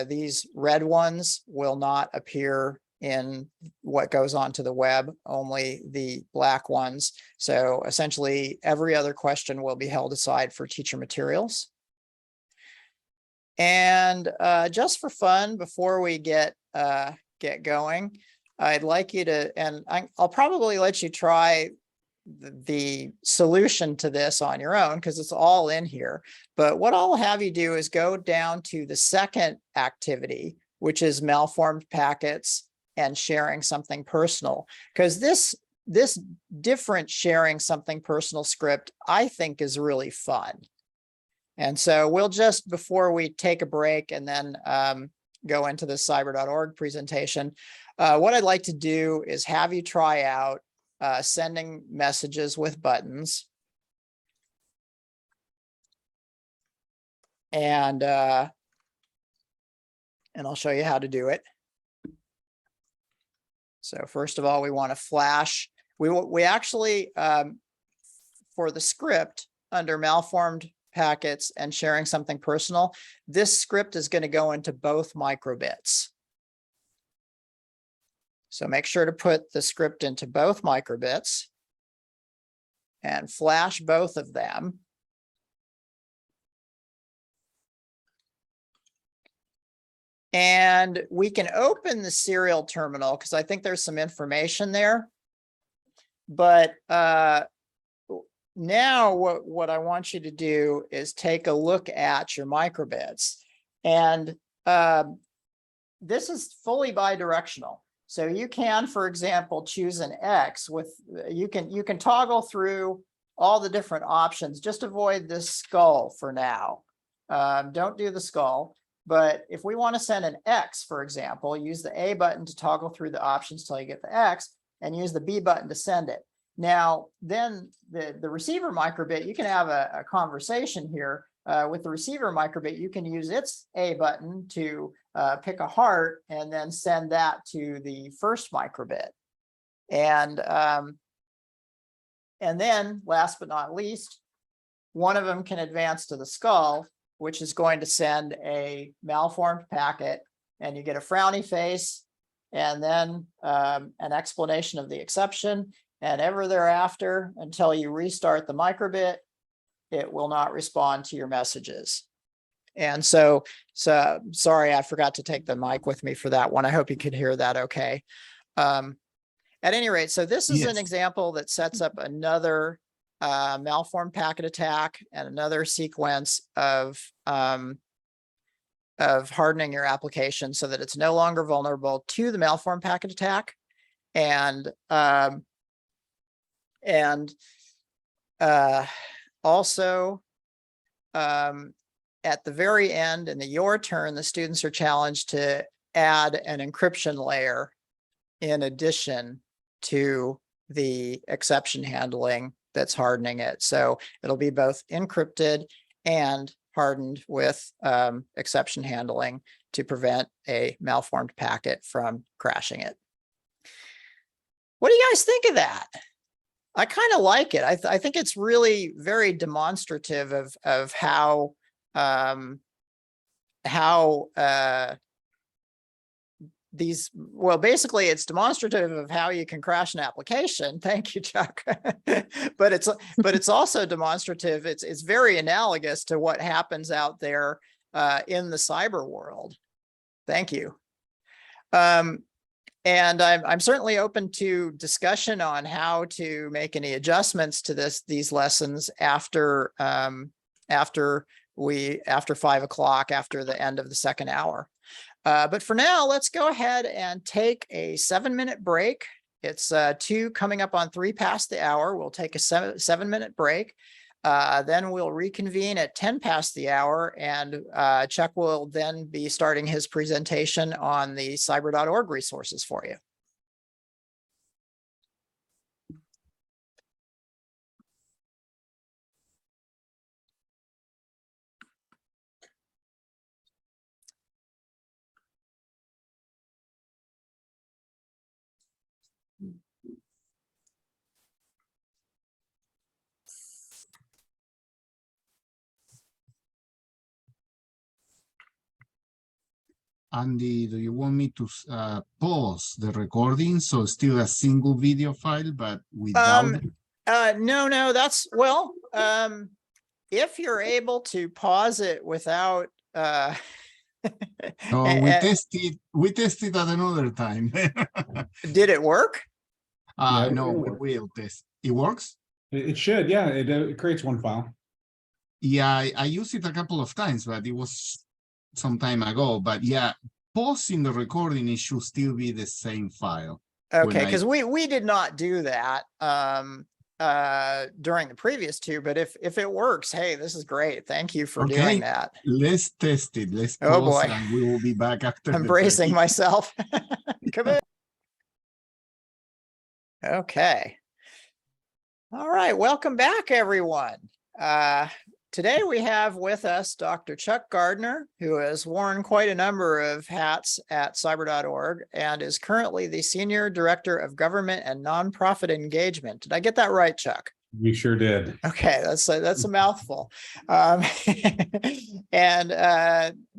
These red ones will not appear in what goes onto the web, only the black ones. So essentially, every other question will be held aside for teacher materials. And just for fun, before we get get going, I'd like you to, and I'll probably let you try the solution to this on your own because it's all in here. But what I'll have you do is go down to the second activity, which is malformed packets and sharing something personal, because this different sharing something personal script, I think, is really fun. And so we'll just, before we take a break and then go into the cyber.org presentation, what I'd like to do is have you try out sending messages with buttons. And I'll show you how to do it. So first of all, we want to flash. We actually, for the script under malformed packets and sharing something personal, this script is going to go into both microbits. So make sure to put the script into both microbits and flash both of them. And we can open the serial terminal because I think there's some information there. But now what I want you to do is take a look at your microbits. And this is fully bidirectional. So you can, for example, choose an X with, you can toggle through all the different options. Just avoid this skull for now. Don't do the skull. But if we want to send an X, for example, use the A button to toggle through the options till you get the X, and use the B button to send it. Now, then the receiver microbit, you can have a conversation here. With the receiver microbit, you can use its A button to pick a heart and then send that to the first microbit. And then, last but not least, one of them can advance to the skull, which is going to send a malformed packet, and you get a frowny face, and then an explanation of the exception, and ever thereafter, until you restart the microbit, it will not respond to your messages. And so sorry, I forgot to take the mic with me for that one. I hope you could hear that okay. At any rate, so this is an example that sets up another malformed packet attack and another sequence of hardening your application so that it's no longer vulnerable to the malformed packet attack. And also, at the very end, in the your turn, the students are challenged to add an encryption layer in addition to the exception handling that's hardening it. So it'll be both encrypted and hardened with exception handling to prevent a malformed packet from crashing it. What do you guys think of that? I kind of like it. I think it's really very demonstrative of how these, well, basically it's demonstrative of how you can crash an application. Thank you, Chuck. but it's also demonstrative. It's very analogous to what happens out there in the cyber world. Thank you. And I'm certainly open to discussion on how to make any adjustments to these lessons after 5 o'clock, after the end of the second hour. But for now, let's go ahead and take a 7-minute break. It's 2 coming up on 3 past the hour. We'll take a 7-minute break. Then we'll reconvene at 10 past the hour, and Chuck will then be starting his presentation on the cyber.org resources for you. Andy, do you want me to pause the recording so it's still a single video file, but without? No, that's, well, if you're able to pause it without No, we And- tested at another time. Did it work? Yeah, No, it we works. will test. It works? It should, yeah, it creates one file. Yeah, I used it a couple of times, but it was some time ago. But yeah, pausing the recording, it should still be the same file. Okay, I- because we did not do that during the previous two, but if it works, hey, this is great. Thank you for Okay. doing that. Let's test it. Let's Oh, pause boy. and we will be back after I'm the bracing break. myself. Come in. Okay. All right, welcome back, everyone. Today we have with us Dr. Chuck Gardner, who has worn quite a number of hats at cyber.org and is currently the Senior Director of Government and Nonprofit Engagement. Did I get that right, Chuck? We sure did. Okay, that's a mouthful. And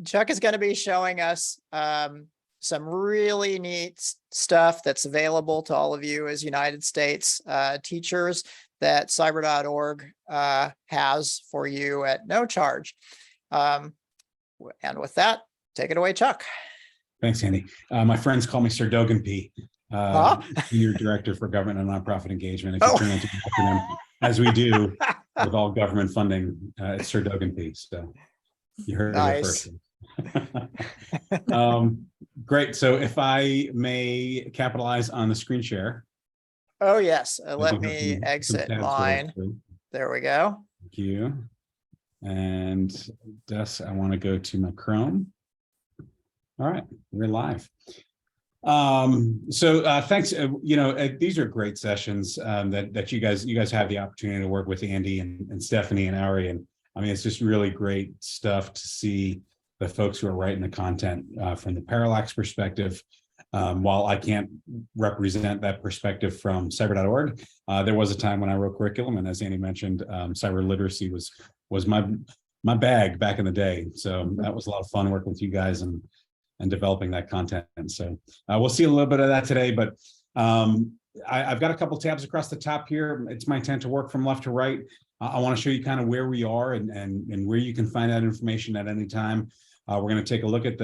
Chuck is going to be showing us some really neat stuff that's available to all of you as United States teachers that cyber.org has for you at no charge. And with that, take it away, Chuck. Thanks, Andy. My friends call me Sir Dogan P. Huh? Senior Director for Government and Nonprofit Engagement. If Oh. you turn into an acronym, as we do with all government funding, it's Sir Dogan P. So you heard Nice. it first. Great. So if I may capitalize on the screen share. Oh, yes. Let I'll have me some exit tabs mine. rolled through. There we go. Thank you. And thus I want to go to my Chrome. All right, we're live. Thanks. These are great sessions that you guys have the opportunity to work with Andy and Stephanie and Ari. And I mean, it's just really great stuff to see the folks who are writing the content from the parallax perspective. While I can't represent that perspective from cyber.org, there was a time when I wrote curriculum, and as Andy mentioned, cyber literacy was my bag back in the day. So that was a lot of fun working with you guys and developing that content. And so we'll see a little bit of that today, but I've got a couple tabs across the top here. It's my intent to work from left to right. I want to show you kind of where we are and where you can find that information at any time. We're going to take a look at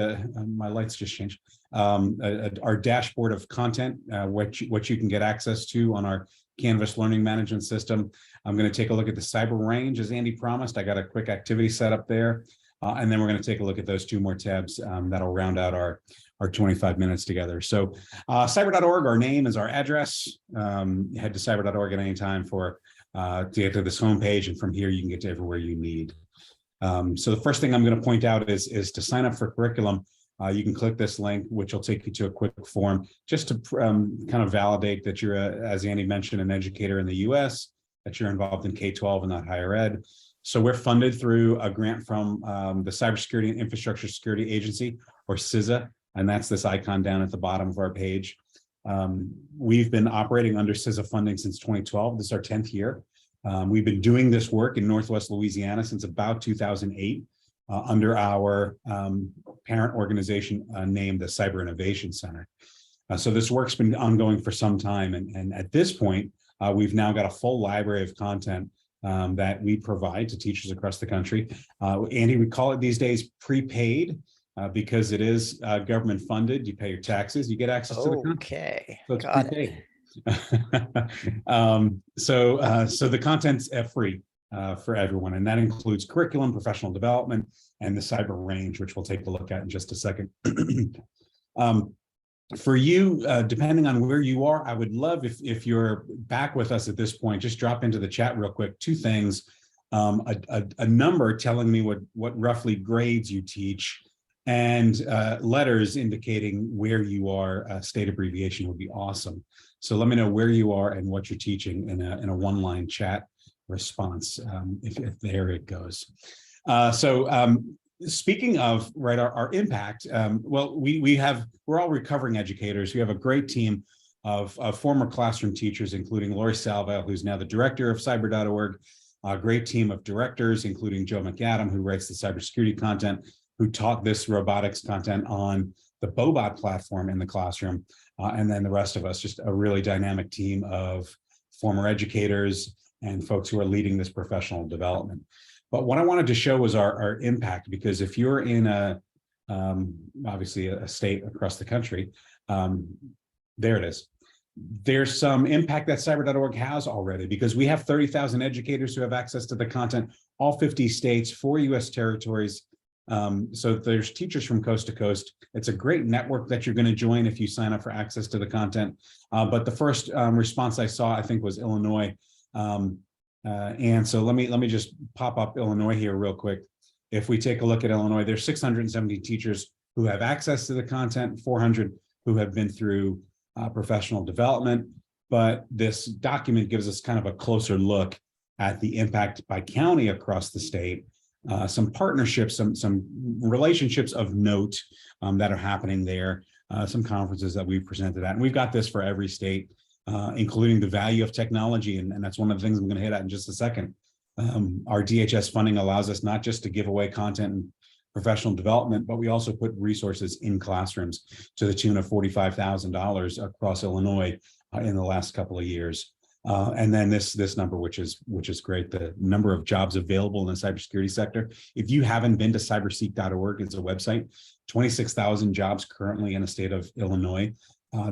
my lights just changed, our dashboard of content, what you can get access to on our Canvas learning management system. I'm going to take a look at the cyber range, as Andy promised. I got a quick activity set up there. And then we're going to take a look at those two more tabs that'll round out our 25 minutes together. So cyber.org, our name is our address. Head to cyber.org at any time to get to this homepage. And from here, you can get to everywhere you need. So the first thing I'm going to point out is to sign up for curriculum. You can click this link, which will take you to a quick form just to kind of validate that you're, as Andy mentioned, an educator in the US, that you're involved in K-12 and not higher ed. So we're funded through a grant from the Cybersecurity and Infrastructure Security Agency, or CISA, and that's this icon down at the bottom of our page. We've been operating under CISA funding since 2012. This is our 10th year. We've been doing this work in Northwest Louisiana since about 2008 under our parent organization named the Cyber Innovation Center. So this work's been ongoing for some time, and at this point, we've now got a full library of content that we provide to teachers across the country. Andy, we call it these days prepaid because it is government funded. You pay your taxes, you get access to the content. Okay, So it's got prepaid. it. So the content's free for everyone, and that includes curriculum, professional development, and the cyber range, which we'll take a look at in just a second. For you, depending on where you are, I would love if you're back with us at this point, just drop into the chat real quick. Two things, a number telling me what roughly grades you teach, and letters indicating where you are. State abbreviation would be awesome. So let me know where you are and what you're teaching in a one-line chat response, if there it goes. Speaking of our impact, well, we're all recovering educators. We have a great team of former classroom teachers, including Lori Salvo, who's now the director of cyber.org, a great team of directors, including Joe McAdam, who writes the cybersecurity content, who taught this robotics content on the Bobot platform in the classroom, and then the rest of us, just a really dynamic team of former educators and folks who are leading this professional development. But what I wanted to show was our impact, because if you're in a obviously a state across the country. There it is. There's some impact that cyber.org has already, because we have 30,000 educators who have access to the content, all 50 states, 4 US territories. So there's teachers from coast to coast. It's a great network that you're going to join if you sign up for access to the content. But the first response I saw, I think, was Illinois. And so let me just pop up Illinois here real quick. If we take a look at Illinois, there's 670 teachers who have access to the content, 400 who have been through professional development. But this document gives us kind of a closer look at the impact by county across the state, some partnerships, some relationships of note that are happening there, some conferences that we've presented at. And we've got this for every state, including the value of technology. And that's one of the things I'm going to hit at in just a second. Our DHS funding allows us not just to give away content and professional development, but we also put resources in classrooms to the tune of $45,000 across Illinois in the last couple of years. And then this number, which is great, the number of jobs available in the cybersecurity sector. If you haven't been to cyberseek.org, it's a website, 26,000 jobs currently in the state of Illinois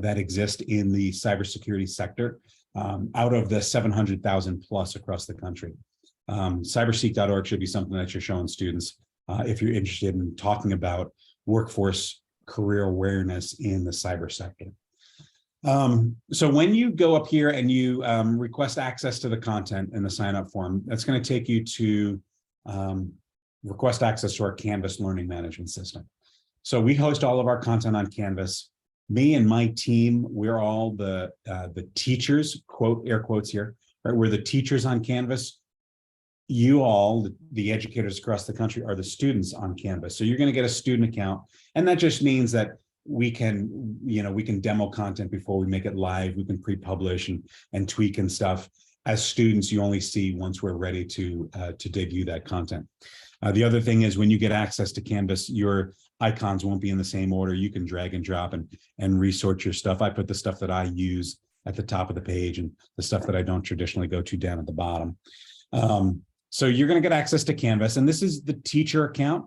that exist in the cybersecurity sector, out of the 700,000 plus across the country. Cyberseek.org should be something that you're showing students if you're interested in talking about workforce career awareness in the cyber sector. So when you go up here and you request access to the content in the sign up form, that's going to take you to request access to our Canvas learning management system. So we host all of our content on Canvas. Me and my team, we're all the teachers, quote, air quotes here, right? We're the teachers on Canvas. You all, the educators across the country, are the students on Canvas. So you're going to get a student account. And that just means that we can demo content before we make it live. We can pre-publish and tweak and stuff. As students, you only see once we're ready to debut that content. The other thing is, when you get access to Canvas, your icons won't be in the same order. You can drag and drop and resort your stuff. I put the stuff that I use at the top of the page and the stuff that I don't traditionally go to down at the bottom. So you're going to get access to Canvas, and this is the teacher account.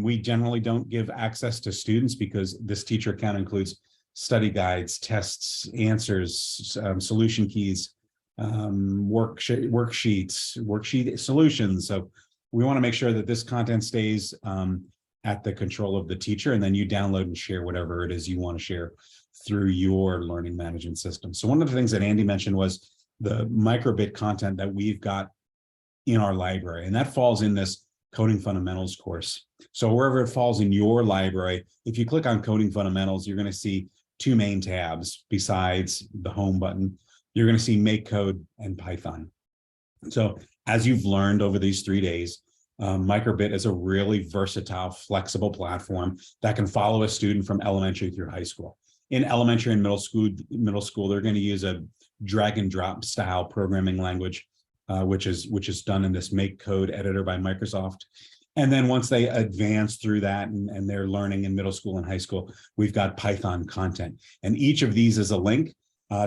We generally don't give access to students because this teacher account includes study guides, tests, answers, solution keys, worksheet solutions. So we want to make sure that this content stays at the control of the teacher, and then you download and share whatever it is you want to share through your learning management system. So one of the things that Andy mentioned was the microbit content that we've got in our library, and that falls in this Coding Fundamentals course. So wherever it falls in your library, if you click on Coding Fundamentals, you're going to see 2 main tabs besides the home button. You're going to see Make Code and Python. So as you've learned over these 3 days, Microbit is a really versatile, flexible platform that can follow a student from elementary through high school. In elementary and middle school, they're going to use a drag and drop style programming language, which is done in this Make Code editor by Microsoft. And then once they advance through that and they're learning in middle school and high school, we've got Python content. And each of these is a link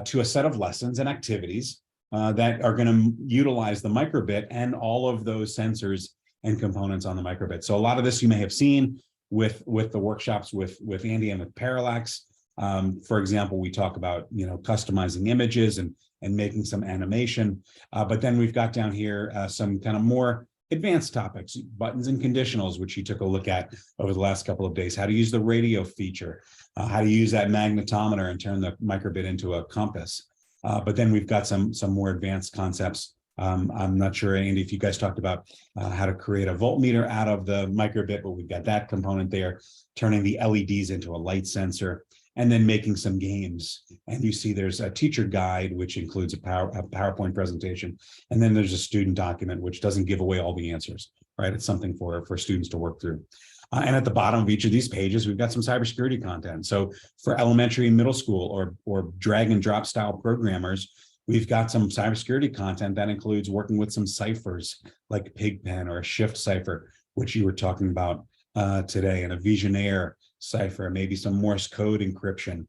to a set of lessons and activities that are going to utilize the microbit and all of those sensors and components on the microbit. So a lot of this you may have seen with the workshops with Andy and with Parallax. For example, we talk about customizing images and making some animation, but then we've got down here some kind of more advanced topics, buttons and conditionals, which you took a look at over the last couple of days, how to use the radio feature, how to use that magnetometer and turn the microbit into a compass. But then we've got some more advanced concepts. I'm not sure, Andy, if you guys talked about how to create a voltmeter out of the microbit, but we've got that component there, turning the LEDs into a light sensor, and then making some games. And you see there's a teacher guide, which includes a PowerPoint presentation. And then there's a student document, which doesn't give away all the answers, right? It's something for students to work through. And at the bottom of each of these pages, we've got some cybersecurity content. So for elementary and middle school or drag and drop style programmers, we've got some cybersecurity content that includes working with some ciphers like Pigpen or a Shift cipher, which you were talking about today, and a Visionaire cipher, maybe some Morse code encryption,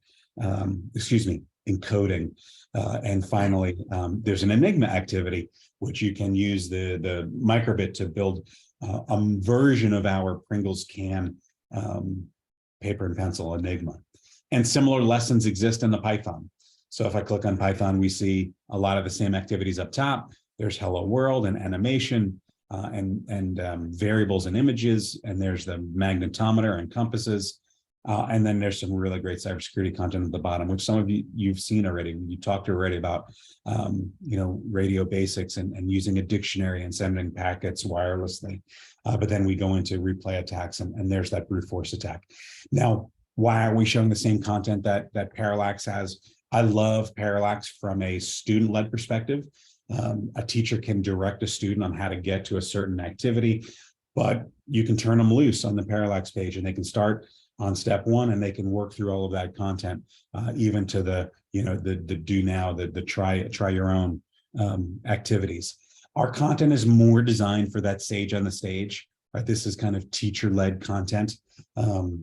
encoding. And finally, there's an Enigma activity, which you can use the microbit to build a version of our Pringles can paper and pencil, Enigma. And similar lessons exist in the Python. So if I click on Python, we see a lot of the same activities up top. There's hello world and animation and variables and images, and there's the magnetometer and compasses. And then there's some really great cybersecurity content at the bottom, which some of you've seen already. You talked already about, radio basics and using a dictionary and sending packets wirelessly. But then we go into replay attacks, and there's that brute force attack. Now, why are we showing the same content that Parallax has? I love Parallax from a student-led perspective. A teacher can direct a student on how to get to a certain activity, but you can turn them loose on the Parallax page, and they can start on step one, and they can work through all of that content, even to the do now, the try your own activities. Our content is more designed for that sage on the stage, right? This is kind of teacher-led content.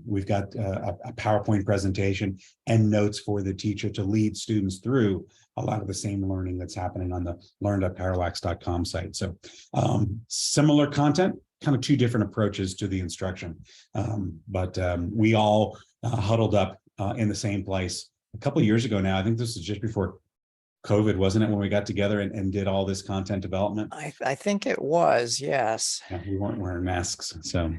We've got a PowerPoint presentation and notes for the teacher to lead students through a lot of the same learning that's happening on the learn.parallax.com site. So similar content, kind of two different approaches to the instruction. But we all huddled up in the same place a couple of years ago now. I think this is just before COVID, wasn't it, when we got together and did all this content development? I think it was, yes. Yeah, we weren't wearing masks. So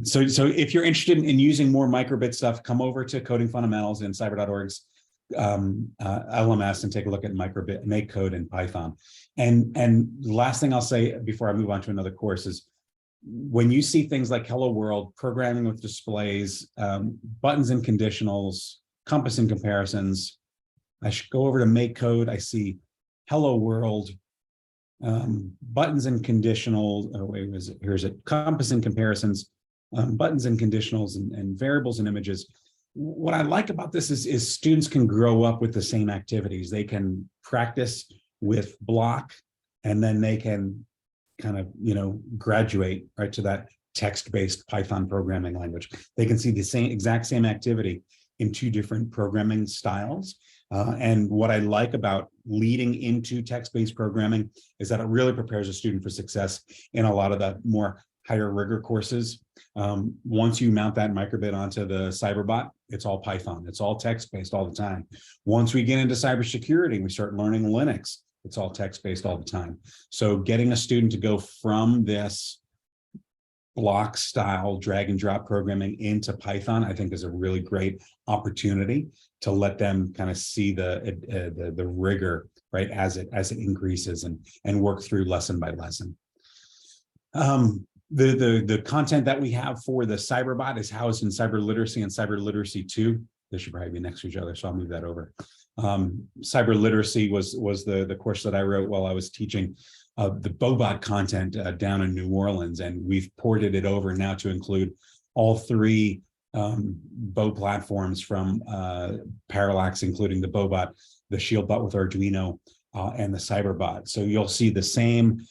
so if you're interested in using more microbit stuff, come over to Coding Fundamentals in cyber.org's LMS and take a look at microbit, make code in Python. And the last thing I'll say before I move on to another course is, when you see things like Hello World, programming with displays, buttons and conditionals, compass and comparisons, I should go over to make code. I see Hello World, buttons and conditionals. Oh, wait, here's it. Compass and comparisons, buttons and conditionals, and variables and images. What I like about this is students can grow up with the same activities. They can practice with block, and then they can kind of, graduate right to that text-based Python programming language. They can see the exact same activity in two different programming styles. And what I like about leading into text-based programming is that it really prepares a student for success in a lot of the more higher rigor courses. Once you mount that microbit onto the Cyberbot, it's all Python. It's all text-based all the time. Once we get into cybersecurity, we start learning Linux. It's all text-based all the time. So getting a student to go from this block style drag and drop programming into Python, I think, is a really great opportunity to let them kind of see the rigor, right, as it increases and work through lesson by lesson. The content that we have for the Cyberbot is housed in Cyber Literacy and Cyber Literacy 2. They should probably be next to each other, so I'll move that over. Cyber Literacy was the course that I wrote while I was teaching the Bobot content down in New Orleans, and we've ported it over now to include all three Bo platforms from Parallax, including the Bobot, the ShieldBot with Arduino, and the Cyberbot. So you'll see the same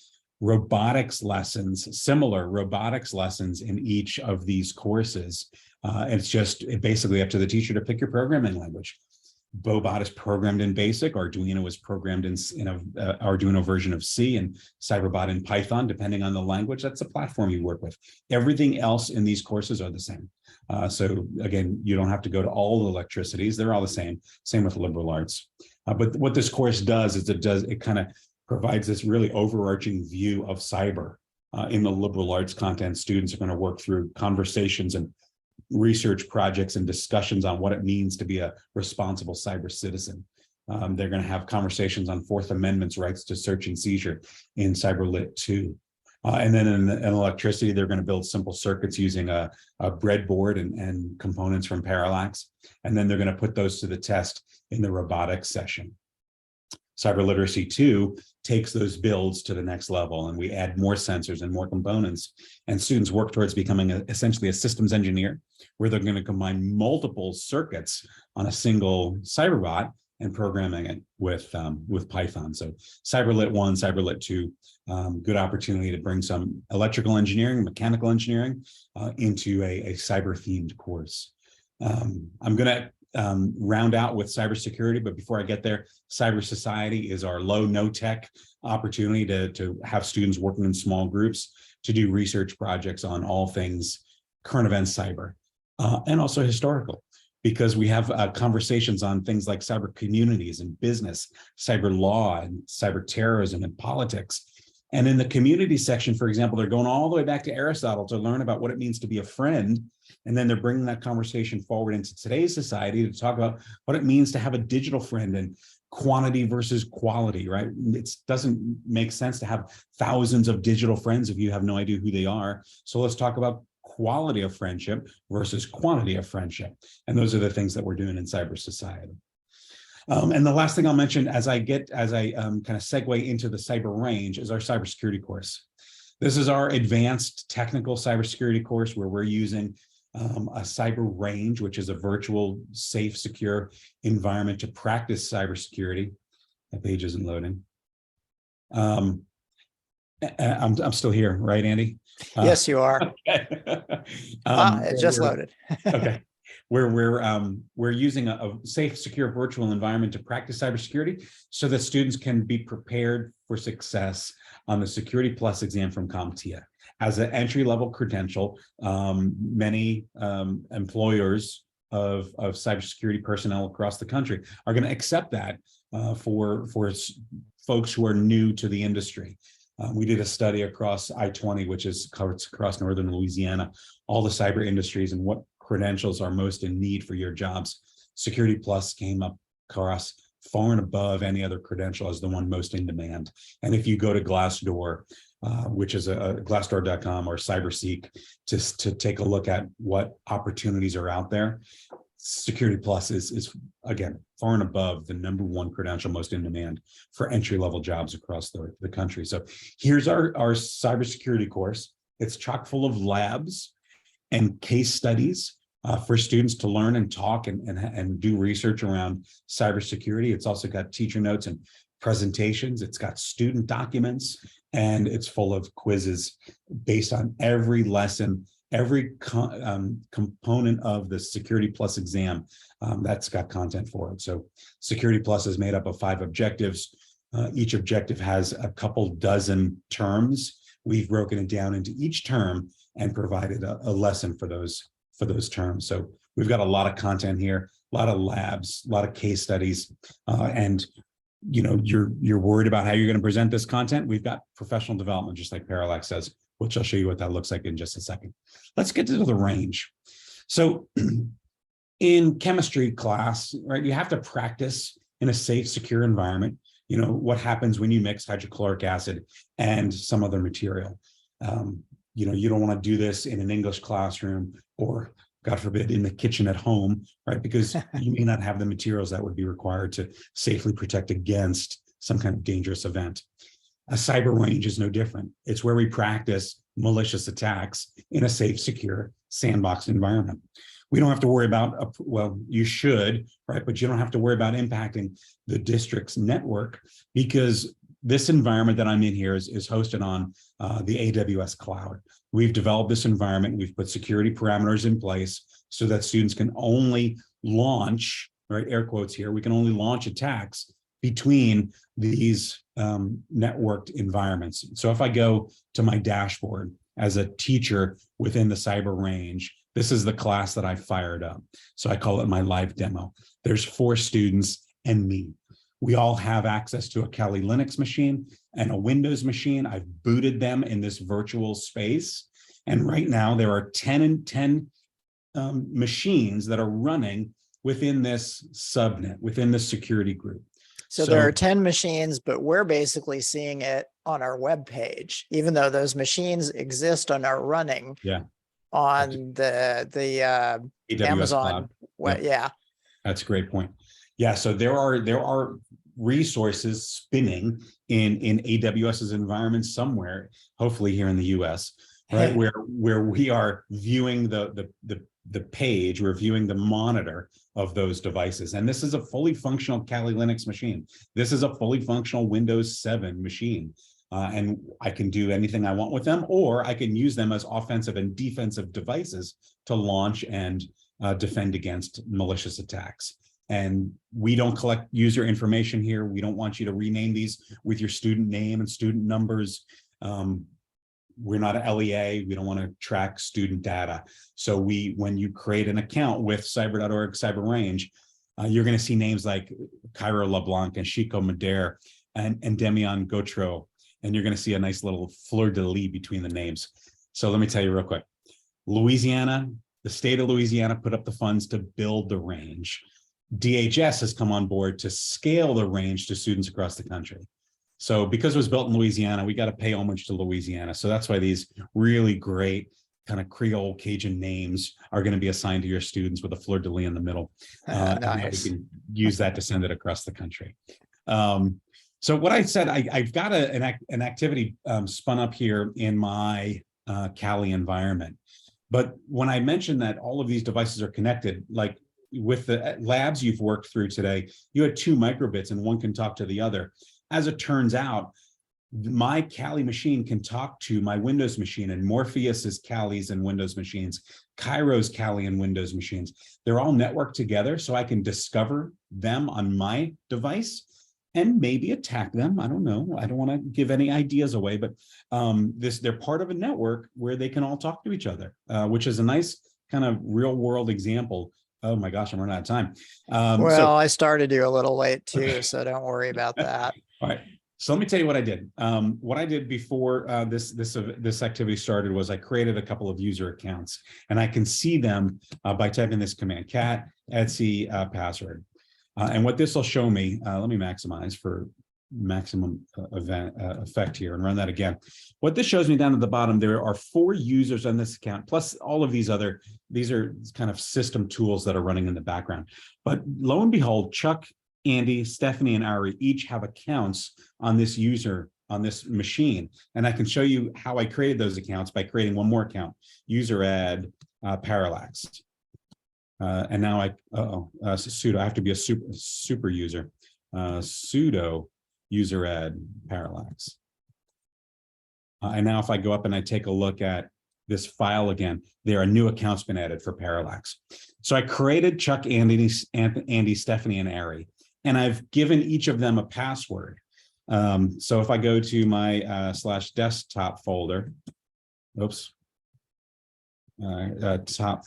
robotics lessons, similar robotics lessons in each of these courses. It's basically up to the teacher to pick your programming language. Bobot is programmed in BASIC, Arduino is programmed in a Arduino version of C, and Cyberbot in Python, depending on the language. That's the platform you work with. Everything else in these courses are the same. So again, you don't have to go to all the electricities. They're all the same. Same with liberal arts. But what this course does is it kind of provides this really overarching view of cyber. In the liberal arts content, students are going to work through conversations and research projects and discussions on what it means to be a responsible cyber citizen. They're going to have conversations on Fourth Amendment's rights to search and seizure in Cyber Lit 2. And then in electricity, they're going to build simple circuits using a breadboard and components from Parallax. And then they're going to put those to the test in the robotics session. Cyber Literacy 2 takes those builds to the next level, and we add more sensors and more components, and students work towards becoming essentially a systems engineer, where they're going to combine multiple circuits on a single Cyberbot and programming it with Python. So CyberLit 1, CyberLit 2, good opportunity to bring some electrical engineering, mechanical engineering into a cyber-themed course. I'm going to round out with cybersecurity, but before I get there, Cyber Society is our no tech opportunity to have students working in small groups to do research projects on all things current events cyber, and also historical, because we have conversations on things like cyber communities and business, cyber law and cyber terrorism and politics. And in the community section, for example, they're going all the way back to Aristotle to learn about what it means to be a friend. And then they're bringing that conversation forward into today's society to talk about what it means to have a digital friend and quantity versus quality, right? It doesn't make sense to have thousands of digital friends if you have no idea who they are. So let's talk about quality of friendship versus quantity of friendship. And those are the things that we're doing in cyber society. And the last thing I'll mention as I kind of segue into the cyber range is our cybersecurity course. This is our advanced technical cybersecurity course where we're using a cyber range, which is a virtual, safe, secure environment to practice cybersecurity. That page isn't loading. I'm still here, right, Andy? Yes, you are. Okay. It just loaded. Okay. We're using a safe, secure virtual environment to practice cybersecurity so that students can be prepared for success on the Security Plus exam from CompTIA. As an entry-level credential, many employers of cybersecurity personnel across the country are going to accept that for folks who are new to the industry. We did a study across I-20, which is covers across northern Louisiana, all the cyber industries and what credentials are most in need for your jobs. Security Plus came up across far and above any other credential as the one most in demand. And if you go to Glassdoor, which is a glassdoor.com or CyberSeek, to take a look at what opportunities are out there, Security Plus is again far and above the #1 credential most in demand for entry-level jobs across the country. So here's our cybersecurity course. It's chock full of labs and case studies for students to learn and talk and do research around cybersecurity. It's also got teacher notes and presentations. It's got student documents, and it's full of quizzes based on every lesson, every component of the Security Plus exam that's got content for it. So Security Plus is made up of 5 objectives. Each objective has a couple dozen terms. We've broken it down into each term and provided a lesson for those terms. So we've got a lot of content here, a lot of labs, a lot of case studies, and you know, you're worried about how you're going to present this content. We've got professional development, just like Parallax says, which I'll show you what that looks like in just a second. Let's get to the range. So in chemistry class, right, you have to practice in a safe, secure environment. You know, what happens when you mix hydrochloric acid and some other material. You know, you don't want to do this in an English classroom or, God forbid, in the kitchen at home, right? Because you may not have the materials that would be required to safely protect against some kind of dangerous event. A cyber range is no different. It's where we practice malicious attacks in a safe, secure, sandboxed environment. We don't have to worry about, well, you should, right? But you don't have to worry about impacting the district's network, because this environment that I'm in here is hosted on the AWS cloud. We've developed this environment. We've put security parameters in place so that students can only launch, right, air quotes here, we can only launch attacks between these networked environments. So if I go to my dashboard as a teacher within the cyber range, this is the class that I fired up. So I call it my live demo. There's 4 students and me. We all have access to a Kali Linux machine and a Windows machine. I've booted them in this virtual space. And right now there are 10 machines that are running within this subnet, within the security group. So there are 10 machines, but we're basically seeing it on our web page, even though those machines exist and are running on the Amazon. Yeah. That's a great point. Yeah, so there are resources spinning in AWS's environment somewhere, hopefully here in the US, right? where we are viewing the page, we're viewing the monitor of those devices. And this is a fully functional Kali Linux machine. This is a fully functional Windows 7 machine. And I can do anything I want with them, or I can use them as offensive and defensive devices to launch and defend against malicious attacks. And we don't collect user information here. We don't want you to rename these with your student name and student numbers. we're not an LEA. We don't want to track student data. So when you create an account with cyber.org cyber range, you're going to see names like Cairo LeBlanc and Chico Madere and Demian Gautreau. And you're going to see a nice little fleur de lis between the names. So let me tell you real quick. Louisiana, the state of Louisiana put up the funds to build the range. DHS has come on board to scale the range to students across the country. So because it was built in Louisiana, we got to pay homage to Louisiana. So that's why these really great kind of Creole Cajun names are going to be assigned to your students with a fleur de lis in the middle. Nice. You can use that to send it across the country. So what I said, I've got an activity spun up here in my Cali environment. But when I mentioned that all of these devices are connected, like with the labs you've worked through today, you had 2 microbits and one can talk to the other. As it turns out, my Cali machine can talk to my Windows machine, and Morpheus is Cali's and Windows machines. Cairo's Cali and Windows machines. They're all networked together, so I can discover them on my device and maybe attack them. I don't know. I don't want to give any ideas away, but they're part of a network where they can all talk to each other, which is a nice kind of real world example. Oh my gosh, I'm running out of time. Well, I started you a little late too, so don't worry about that. All right. So let me tell you what I did. What I did before this activity started was I created a couple of user accounts, and I can see them by typing this command: cat etc password. And what this will show me, let me maximize for maximum effect here and run that again. What this shows me down at the bottom, there are 4 users on this account, plus all of these are kind of system tools that are running in the background. But lo and behold, Chuck, Andy, Stephanie, and Ari each have accounts on this user, on this machine. And I can show you how I created those accounts by creating one more account, user add parallax. And now sudo, I have to be a super user, sudo user add parallax. And now if I go up and I take a look at this file again, there are new accounts been added for parallax. So I created Chuck, Andy, Stephanie, and Ari, and I've given each of them a password. So if I go to my /desktop folder, top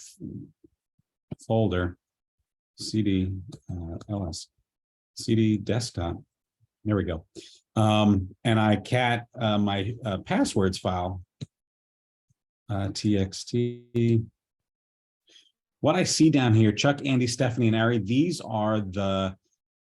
folder, CD ls, CD desktop, there we go. And I cat my passwords file, txt. What I see down here, Chuck, Andy, Stephanie, and Ari, these are the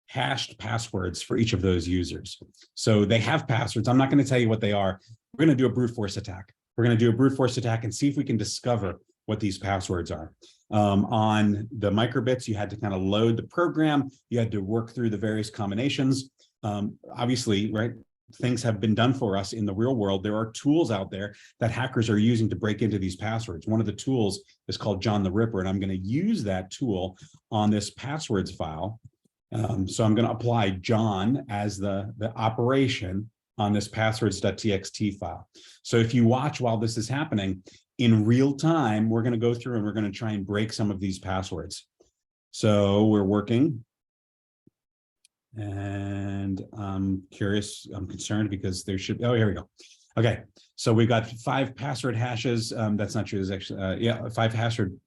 hashed passwords for each of those users. So they have passwords. I'm not going to tell you what they are. We're going to do a brute force attack. We're going to do a brute force attack and see if we can discover what these passwords are. On the microbits, you had to kind of load the program. You had to work through the various combinations. Obviously, right, things have been done for us in the real world. There are tools out there that hackers are using to break into these passwords. One of the tools is called John the Ripper, and I'm going to use that tool on this passwords file. So I'm going to apply John as the operation on this passwords.txt file. So if you watch while this is happening, in real time, we're going to go through and we're going to try and break some of these passwords. So we're working. And I'm curious, I'm concerned because there should, oh, here we go. Okay, so we got 5 password hashes. That's not true, there's actually, 5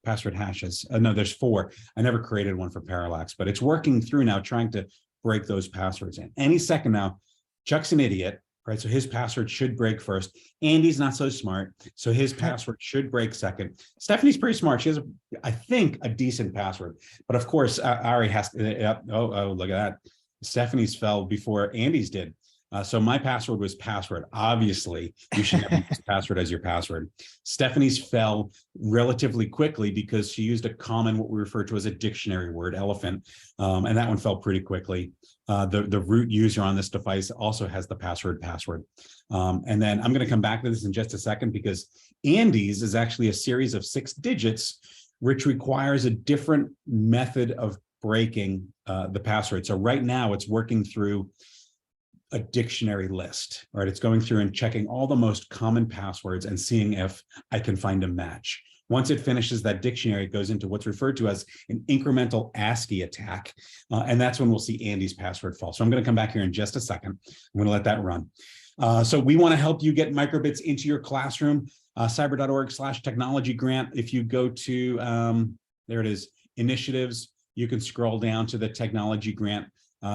password hashes. No, there's 4. I never created one for Parallax, but it's working through now, trying to break those passwords in. Any second now, Chuck's an idiot, right? So his password should break first. Andy's not so smart, so his password should break second. Stephanie's pretty smart. She has, I think, a decent password. But of course, Ari has to, oh, look at that. Stephanie's fell before Andy's did. So my password was password. Obviously, you should never use password as your password. Stephanie's fell relatively quickly because she used a common, what we refer to as a dictionary word, elephant. And that one fell pretty quickly. The root user on this device also has the password. And then I'm going to come back to this in just a second because Andy's is actually a series of 6 digits, which requires a different method of breaking the password. So right now it's working through a dictionary list, right? It's going through and checking all the most common passwords and seeing if I can find a match. Once it finishes that dictionary, it goes into what's referred to as an incremental ASCII attack. And that's when we'll see Andy's password fall. So I'm going to come back here in just a second. I'm going to let that run. So we want to help you get microbits into your classroom. Cyber.org/technology grant. If you go to, there it is, initiatives, you can scroll down to the technology grant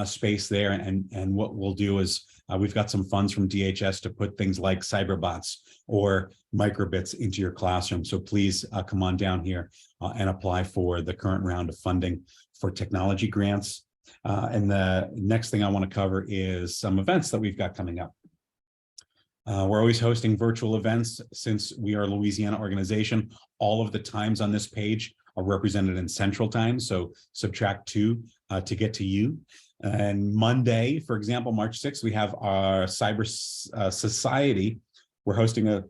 space there. And what we'll do is we've got some funds from DHS to put things like cyberbots or microbits into your classroom. So please come on down here and apply for the current round of funding for technology grants. And the next thing I want to cover is some events that we've got coming up. We're always hosting virtual events since we are a Louisiana organization. All of the times on this page are represented in Central Time, so subtract 2 to get to you. And Monday, for example, March 6th, we have our Cyber Society. We're hosting a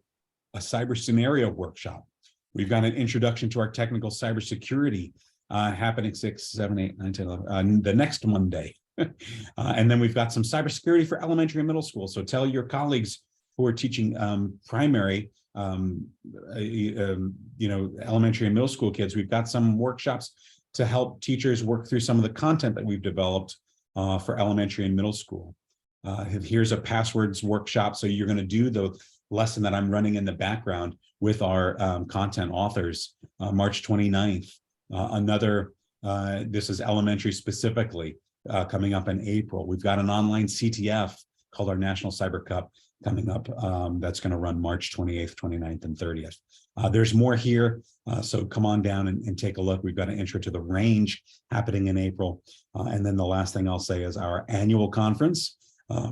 cyber scenario workshop. We've got an introduction to our technical cybersecurity happening 6, 7, 8, 9, 10, 11, the next Monday. And then we've got some cybersecurity for elementary and middle school. So tell your colleagues who are teaching primary, elementary and middle school kids. We've got some workshops to help teachers work through some of the content that we've developed for elementary and middle school. Here's a passwords workshop. So you're going to do the lesson that I'm running in the background with our content authors, March 29th. This is elementary specifically, coming up in April. We've got an online CTF called our National Cyber Cup coming up. That's going to run March 28th, 29th, and 30th. There's more here, so come on down and take a look. We've got an intro to the range happening in April. And then the last thing I'll say is our annual conference,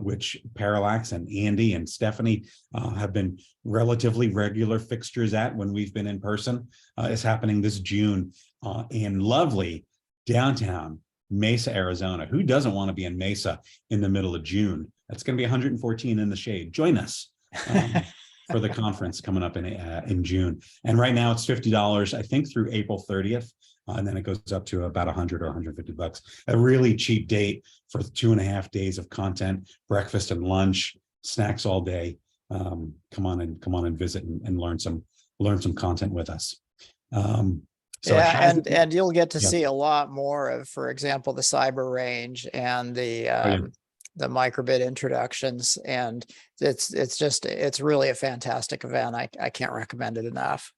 which Parallax and Andy and Stephanie have been relatively regular fixtures at when we've been in person, is happening this June in lovely downtown Mesa, Arizona. Who doesn't want to be in Mesa in the middle of June? That's going to be 114 in the shade. Join us for the conference coming up in June. And right now it's $50, I think, through April 30th. And then it goes up to about 100 or 150 bucks. A really cheap date for 2.5 days of content, breakfast and lunch, snacks all day. Come on and visit and learn some content with us. So yeah, and you'll get to see a lot more of, for example, the cyber range and the microbit introductions, and it's really a fantastic event. I can't recommend it enough.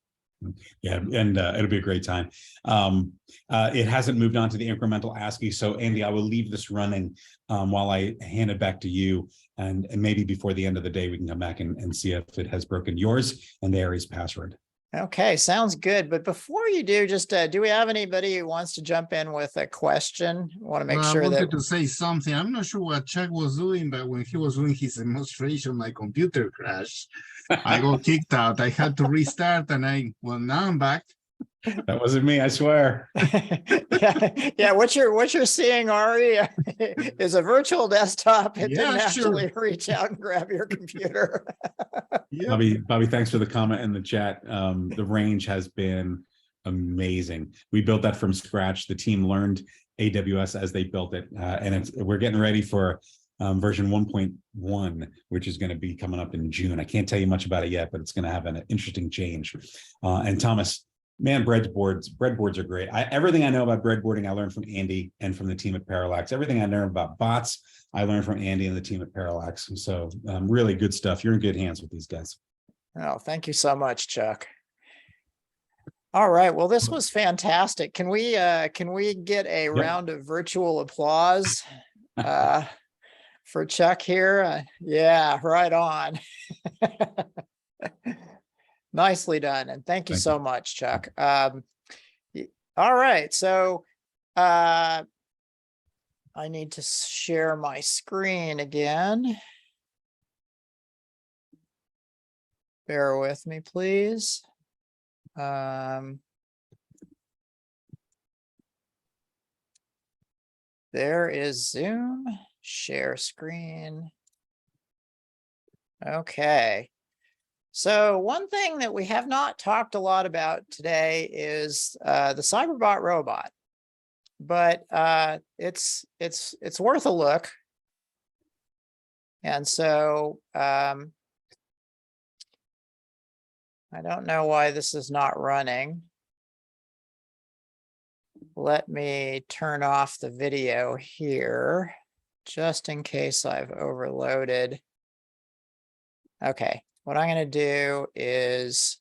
Yeah, and it'll be a great time. It hasn't moved on to the incremental ASCII, so Andy, I will leave this running while I hand it back to you, and maybe before the end of the day we can come back and see if it has broken yours and the Aries password. Okay, sounds good. But before you do, just do we have anybody who wants to jump in with a question? I want to make sure I that wanted to say something. I'm not sure what Chuck was doing, but when he was doing his demonstration, my computer crashed. I got kicked out. I had to restart, and now I'm back. That wasn't me, I swear. yeah. What you're seeing, Ari, is a virtual desktop. It didn't actually reach out and grab your computer. Yeah. Bobby, thanks for the comment in the chat. The range has been amazing. We built that from scratch. The team learned AWS as they built it, and we're getting ready for version 1.1, which is going to be coming up in June. I can't tell you much about it yet, but it's going to have an interesting change. And Thomas, man, breadboards are great. Everything I know about breadboarding, I learned from Andy and from the team at Parallax. Everything I learned about bots, I learned from Andy and the team at Parallax. So really good stuff. You're in good hands with these guys. Oh, thank you so much, Chuck. All right. Well, this was fantastic. Can we get a round of virtual applause for Chuck here? Yeah, right on. Nicely done. And thank you so much, Chuck. All right. So I need to share my screen again. Bear with me, please. There is Zoom, share screen. Okay. So one thing that we have not talked a lot about today is the Cyberbot robot, but it's worth a look. And so I don't know why this is not running. Let me turn off the video here, just in case I've overloaded Okay, what I'm going to do is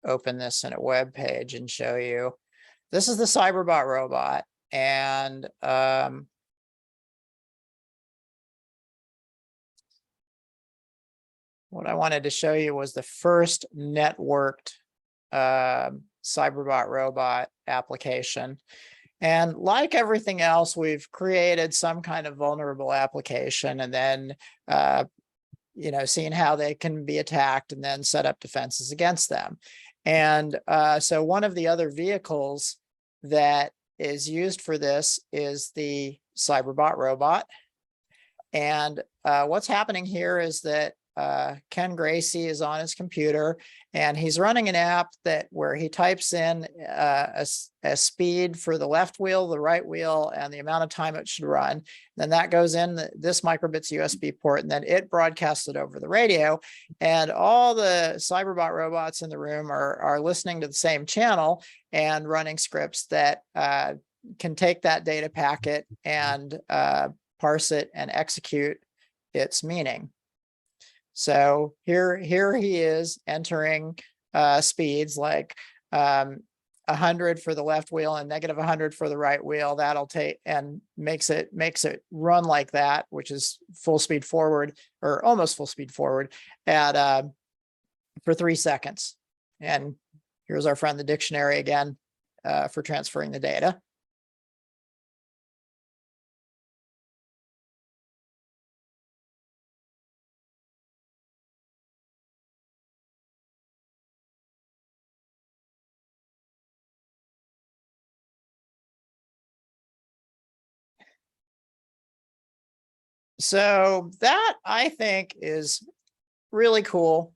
open this in a web page and show you. This is the Cyberbot robot, and what I wanted to show you was the first networked Cyberbot robot application. And like everything else, we've created some kind of vulnerable application and then seen how they can be attacked and then set up defenses against them. And so one of the other vehicles that is used for this is the Cyberbot robot. And what's happening here is that Ken Gracie is on his computer and he's running an app where he types in a speed for the left wheel, the right wheel, and the amount of time it should run. Then that goes in this microbit's USB port, and then it broadcasts it over the radio. And all the Cyberbot robots in the room are listening to the same channel and running scripts that can take that data packet and parse it and execute its meaning. So here he is entering speeds like 100 for the left wheel and negative 100 for the right wheel. That'll take and makes it run like that, which is full speed forward or almost full speed forward at for 3 seconds. And here's our friend the dictionary again for transferring the data. So that I think is really cool.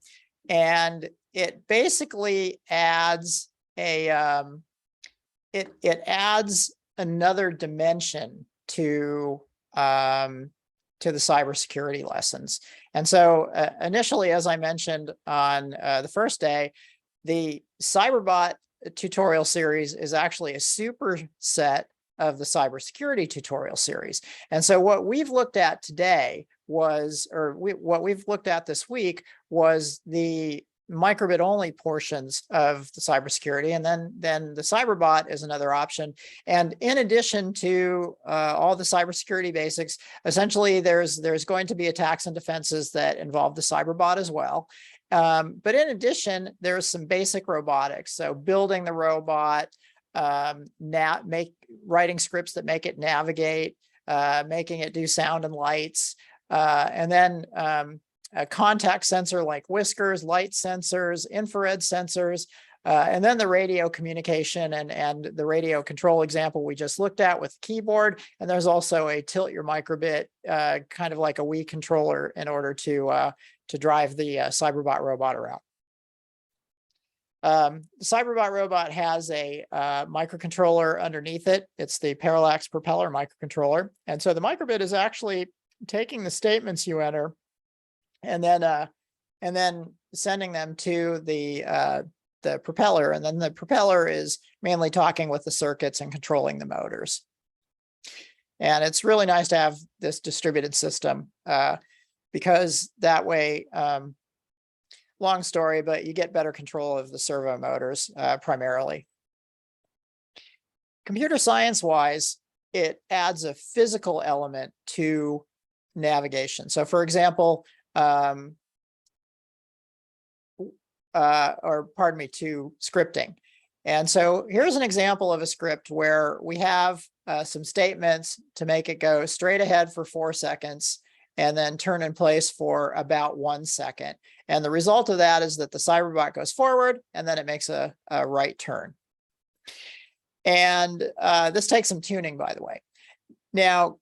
And it basically adds it adds another dimension to the cybersecurity lessons. And so initially, as I mentioned on the first day, the Cyberbot tutorial series is actually a superset of the cybersecurity tutorial series. And so what we've looked at today was, what we've looked at this week was the microbit only portions of the cybersecurity. And then the Cyberbot is another option. And in addition to all the cybersecurity basics, essentially there's going to be attacks and defenses that involve the Cyberbot as well. But in addition, there's some basic robotics. So building the robot, writing scripts that make it navigate, making it do sound and lights, and then a contact sensor like whiskers, light sensors, infrared sensors, and then the radio communication and the radio control example we just looked at with keyboard. And there's also a tilt your microbit, kind of like a Wii controller in order to drive the Cyberbot robot around. The Cyberbot robot has a microcontroller underneath it. It's the parallax propeller microcontroller. And so the microbit is actually taking the statements you enter and then sending them to the propeller. And then the propeller is mainly talking with the circuits and controlling the motors. And it's really nice to have this distributed system because that way, long story, but you get better control of the servo motors primarily. Computer science wise, it adds a physical element to navigation. So for example, to scripting. And so here's an example of a script where we have some statements to make it go straight ahead for 4 seconds and then turn in place for about 1 second. And the result of that is that the Cyberbot goes forward and then it makes a right turn. And this takes some tuning, by the way. Now,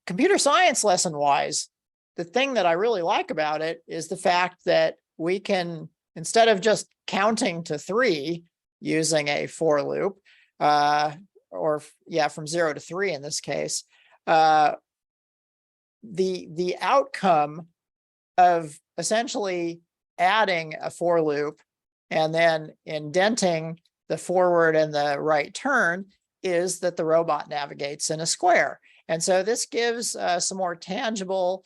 computer science lesson wise, the thing that I really like about it is the fact that we can, instead of just counting to 3 using a for loop, from 0 to 3 in this case, the outcome of essentially adding a for loop and then indenting the forward and the right turn is that the robot navigates in a square. And so this gives some more tangible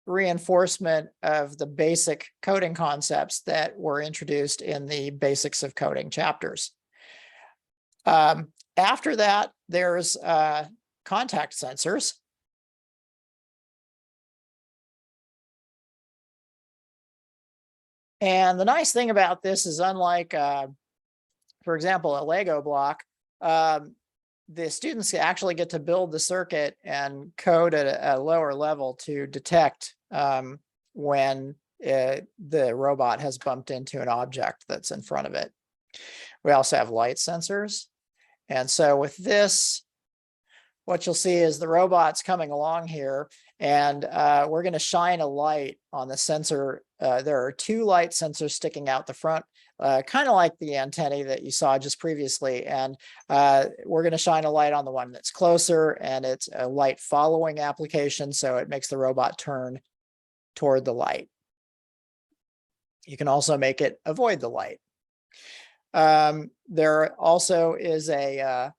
reinforcement of the basic coding concepts that were introduced in the basics of coding chapters. After that, there's contact sensors. And the nice thing about this is, unlike, for example, a Lego block, the students actually get to build the circuit and code at a lower level to detect when the robot has bumped into an object that's in front of it. We also have light sensors. And so with this, what you'll see is the robot's coming along here, and we're going to shine a light on the sensor. There are 2 light sensors sticking out the front, kind of like the antennae that you saw just previously. And we're going to shine a light on the one that's closer, and it's a light following application, so it makes the robot turn toward the light. You can also make it avoid the light. There also is an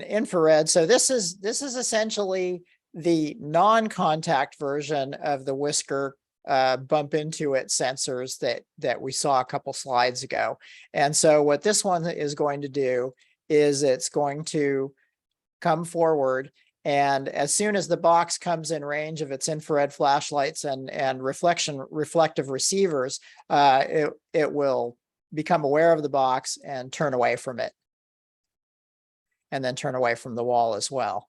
infrared. So this is essentially the non-contact version of the whisker bump into it sensors that we saw a couple slides ago. And so what this one is going to do is it's going to come forward, and as soon as the box comes in range of its infrared flashlights and reflective receivers, it will become aware of the box and turn away from it, and then turn away from the wall as well.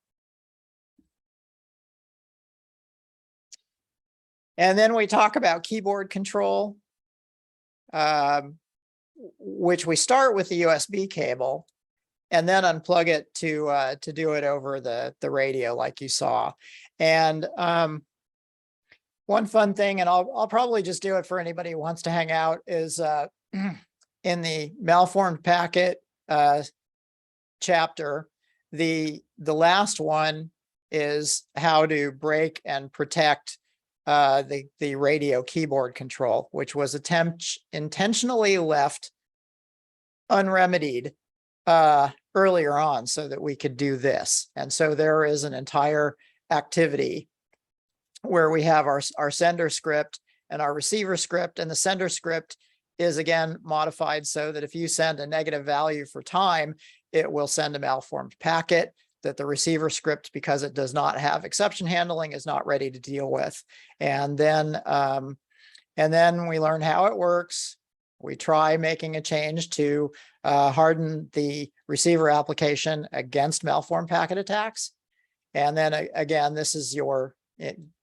And then we talk about keyboard control, which we start with the USB cable and then unplug it to do it over the radio like you saw. And one fun thing, and I'll probably just do it for anybody who wants to hang out, is in the malformed packet chapter, the last one is how to break and protect the radio keyboard control, which was intentionally left unremedied earlier on so that we could do this. And so there is an entire activity where we have our sender script and our receiver script, and the sender script is again modified so that if you send a negative value for time, it will send a malformed packet that the receiver script, because it does not have exception handling, is not ready to deal with. And then we learn how it works. We try making a change to harden the receiver application against malformed packet attacks. And then again, this is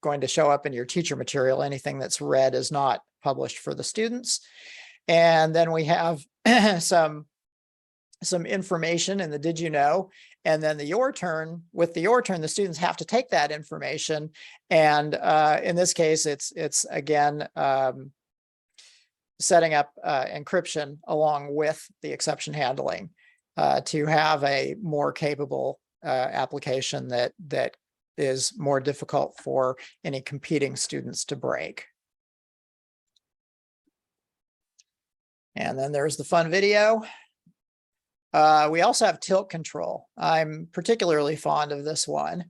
going to show up in your teacher material. Anything that's read is not published for the students. And then we have some information in the did you know, and then the your turn. With the your turn, the students have to take that information, and in this case, it's again setting up encryption along with the exception handling to have a more capable application that is more difficult for any competing students to break. And then there's the fun video. We also have tilt control. I'm particularly fond of this one.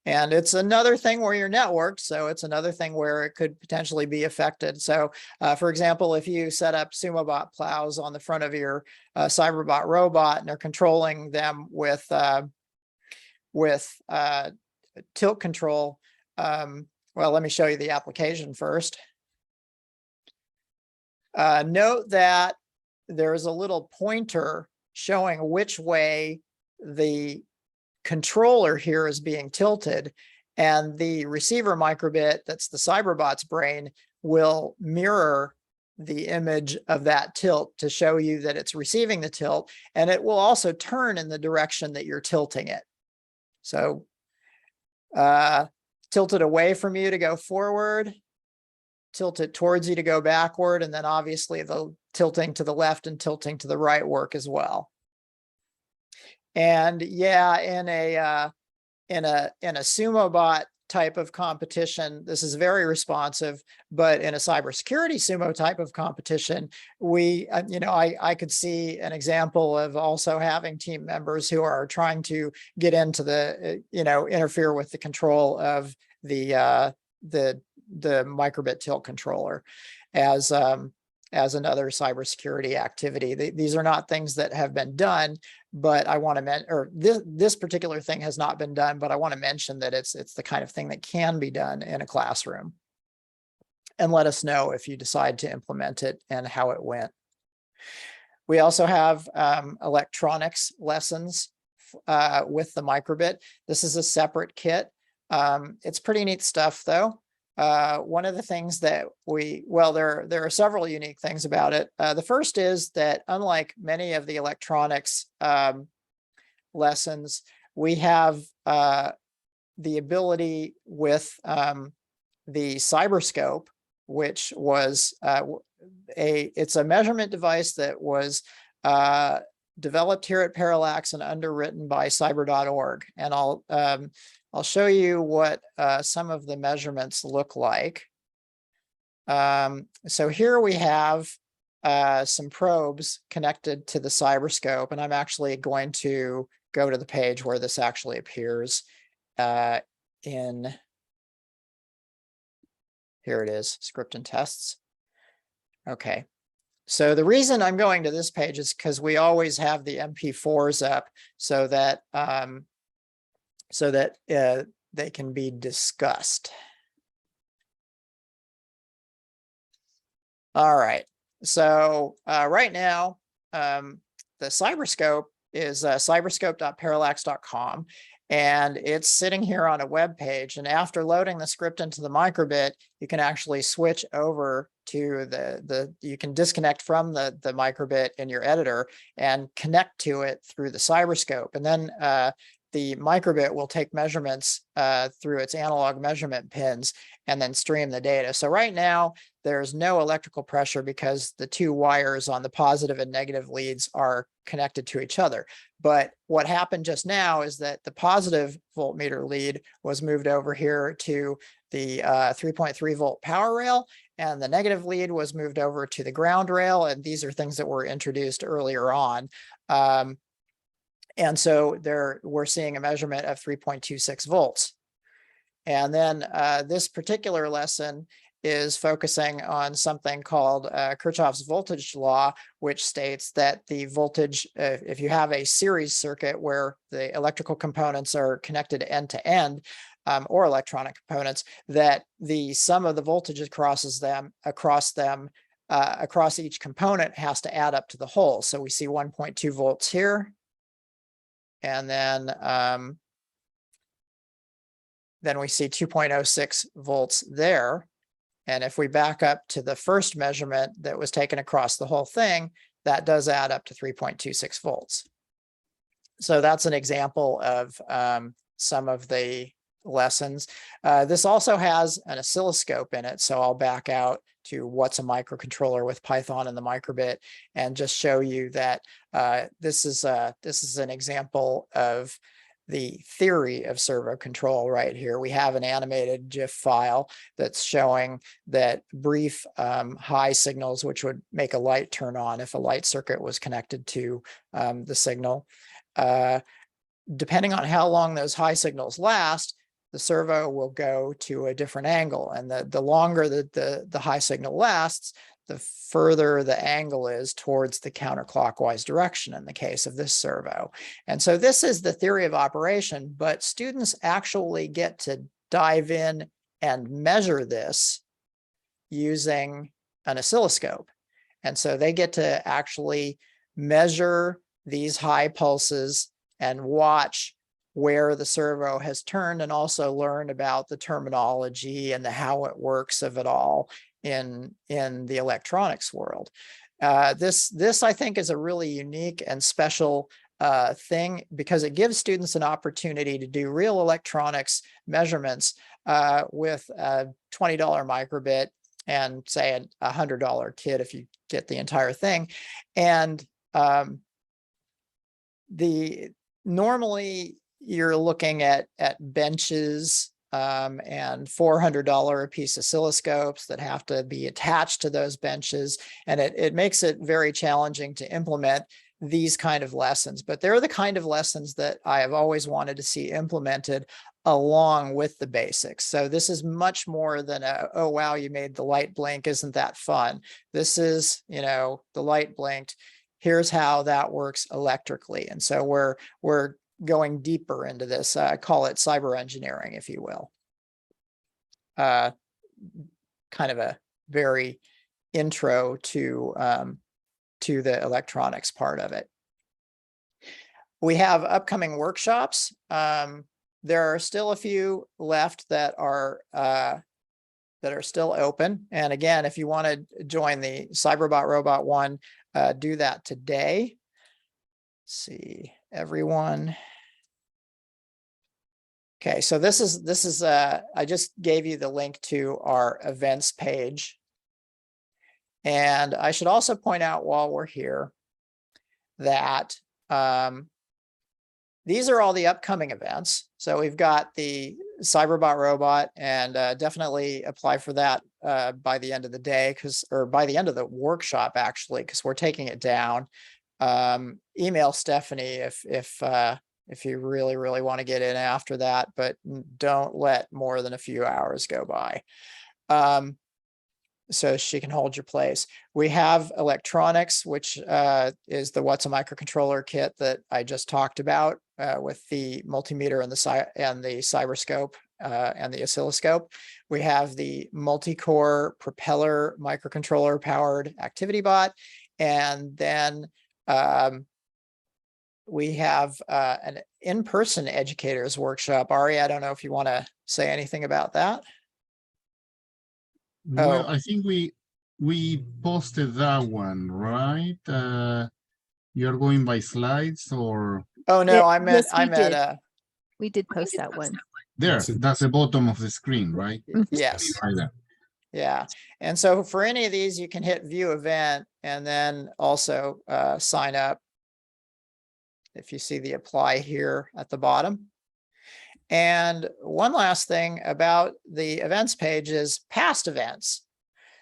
And it's another thing where you're networked, so it's another thing where it could potentially be affected. So for example, if you set up SumoBot plows on the front of your Cyberbot robot and are controlling them with tilt control, well, let me show you the application first. Note that there's a little pointer showing which way the controller here is being tilted, and the receiver microbit, that's the Cyberbot's brain, will mirror the image of that tilt to show you that it's receiving the tilt, and it will also turn in the direction that you're tilting it. So tilt it away from you to go forward, tilt it towards you to go backward, and then obviously the tilting to the left and tilting to the right work as well. And yeah, in a SumoBot type of competition, this is very responsive, but in a cybersecurity sumo type of competition, I could see an example of also having team members who are trying to get into the, interfere with the control of the the microbit tilt controller as another cybersecurity activity. These are not things that have been done, but I want to or this particular thing has not been done, but I want to mention that it's the kind of thing that can be done in a classroom. And let us know if you decide to implement it and how it went. We also have electronics lessons with the microbit. This is a separate kit. It's pretty neat stuff though. One of the things that there are several unique things about it. The first is that unlike many of the electronics lessons, we have the ability with the Cyberscope, which was it's a measurement device that was developed here at Parallax and underwritten by cyber.org. And I'll show you what some of the measurements look like. So here we have some probes connected to the Cyberscope, and I'm actually going to go to the page where this actually appears here it is, script and tests. Okay. So the reason I'm going to this page is because we always have the MP4s up so that they can be discussed. All right. So right now, the Cyberscope is cyberscope.parallax.com. And it's sitting here on a web page. And after loading the script into the microbit, you can actually switch over to you can disconnect from the microbit in your editor and connect to it through the Cyberscope. And then the microbit will take measurements through its analog measurement pins and then stream the data. So right now, there's no electrical pressure because the two wires on the positive and negative leads are connected to each other. But what happened just now is that the positive voltmeter lead was moved over here to the 3.3 volt power rail, and the negative lead was moved over to the ground rail. And these are things that were introduced earlier on. And so we're seeing a measurement of 3.26 volts. And then this particular lesson is focusing on something called Kirchhoff's voltage law, which states that the voltage, if you have a series circuit where the electrical components are connected end to end, or electronic components, that the sum of the voltage across each component has to add up to the whole. So we see 1.2 volts here. And then we see 2.06 volts there. And if we back up to the first measurement that was taken across the whole thing, that does add up to 3.26 volts. So that's an example of some of the lessons. This also has an oscilloscope in it. So I'll back out to what's a microcontroller with Python and the microbit and just show you that this is an example of the theory of servo control right here. We have an animated GIF file that's showing that brief high signals, which would make a light turn on if a light circuit was connected to the signal. Depending on how long those high signals last, the servo will go to a different angle. And the longer that the high signal lasts, the further the angle is towards the counterclockwise direction in the case of this servo. And so this is the theory of operation, but students actually get to dive in and measure this using an oscilloscope. And so they get to actually measure these high pulses and watch where the servo has turned and also learn about the terminology and the how it works of it all in the electronics world. This I think is a really unique and special thing because it gives students an opportunity to do real electronics measurements with a $20 microbit and say a $100 kit if you get the entire thing. And normally you're looking at benches and $400 a piece oscilloscopes that have to be attached to those benches. And it makes it very challenging to implement these kind of lessons. But they're the kind of lessons that I have always wanted to see implemented along with the basics. So this is much more than a, oh, wow, you made the light blink. Isn't that fun? This is, you know, the light blinked. Here's how that works electrically. And so we're going deeper into this. I call it cyber engineering, if you will. Kind of a very intro to the electronics part of it. We have upcoming workshops. There are still a few left that are still open. And again, if you want to join the Cyberbot Robot one, do that today. Let's see, everyone. Okay, so this is I just gave you the link to our events page. And I should also point out while we're here that these are all the upcoming events. So we've got the Cyberbot Robot, and definitely apply for that by the end of the day, or by the end of the workshop, actually, because we're taking it down. Email Stephanie if you really, really want to get in after that, but don't let more than a few hours go by. So she can hold your place. We have electronics, which is the What's a Microcontroller kit that I just talked about with the multimeter and the Cyberscope and the oscilloscope. We have the multi-core propeller microcontroller powered activity bot. And then we have an in-person educators workshop. Ari, I don't know if you want to say anything about that. Well, Oh. I think we posted that one, right? You're going by slides or Oh no, Yeah, I meant yes, we did post that one. there? That's the bottom of the screen, right? yes. Right there. Yeah. And so for any of these, you can hit view event and then also sign up. If you see the apply here at the bottom. And one last thing about the events page is past events.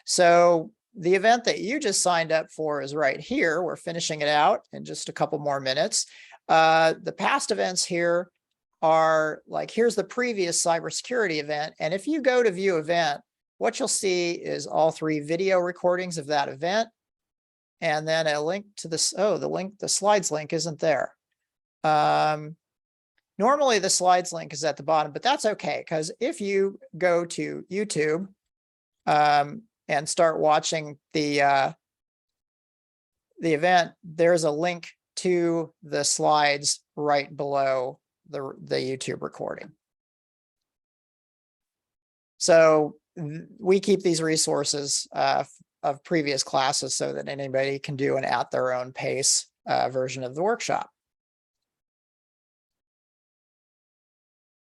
So the event that you just signed up for is right here. We're finishing it out in just a couple more minutes. The past events here are like, here's the previous cybersecurity event. And if you go to view event, what you'll see is all 3 video recordings of that event. And then a link to this. Oh, the slides link isn't there. Normally the slides link is at the bottom, but that's okay. Because if you go to YouTube and start watching the event, there's a link to the slides right below the YouTube recording. So we keep these resources of previous classes so that anybody can do an at their own pace version of the workshop.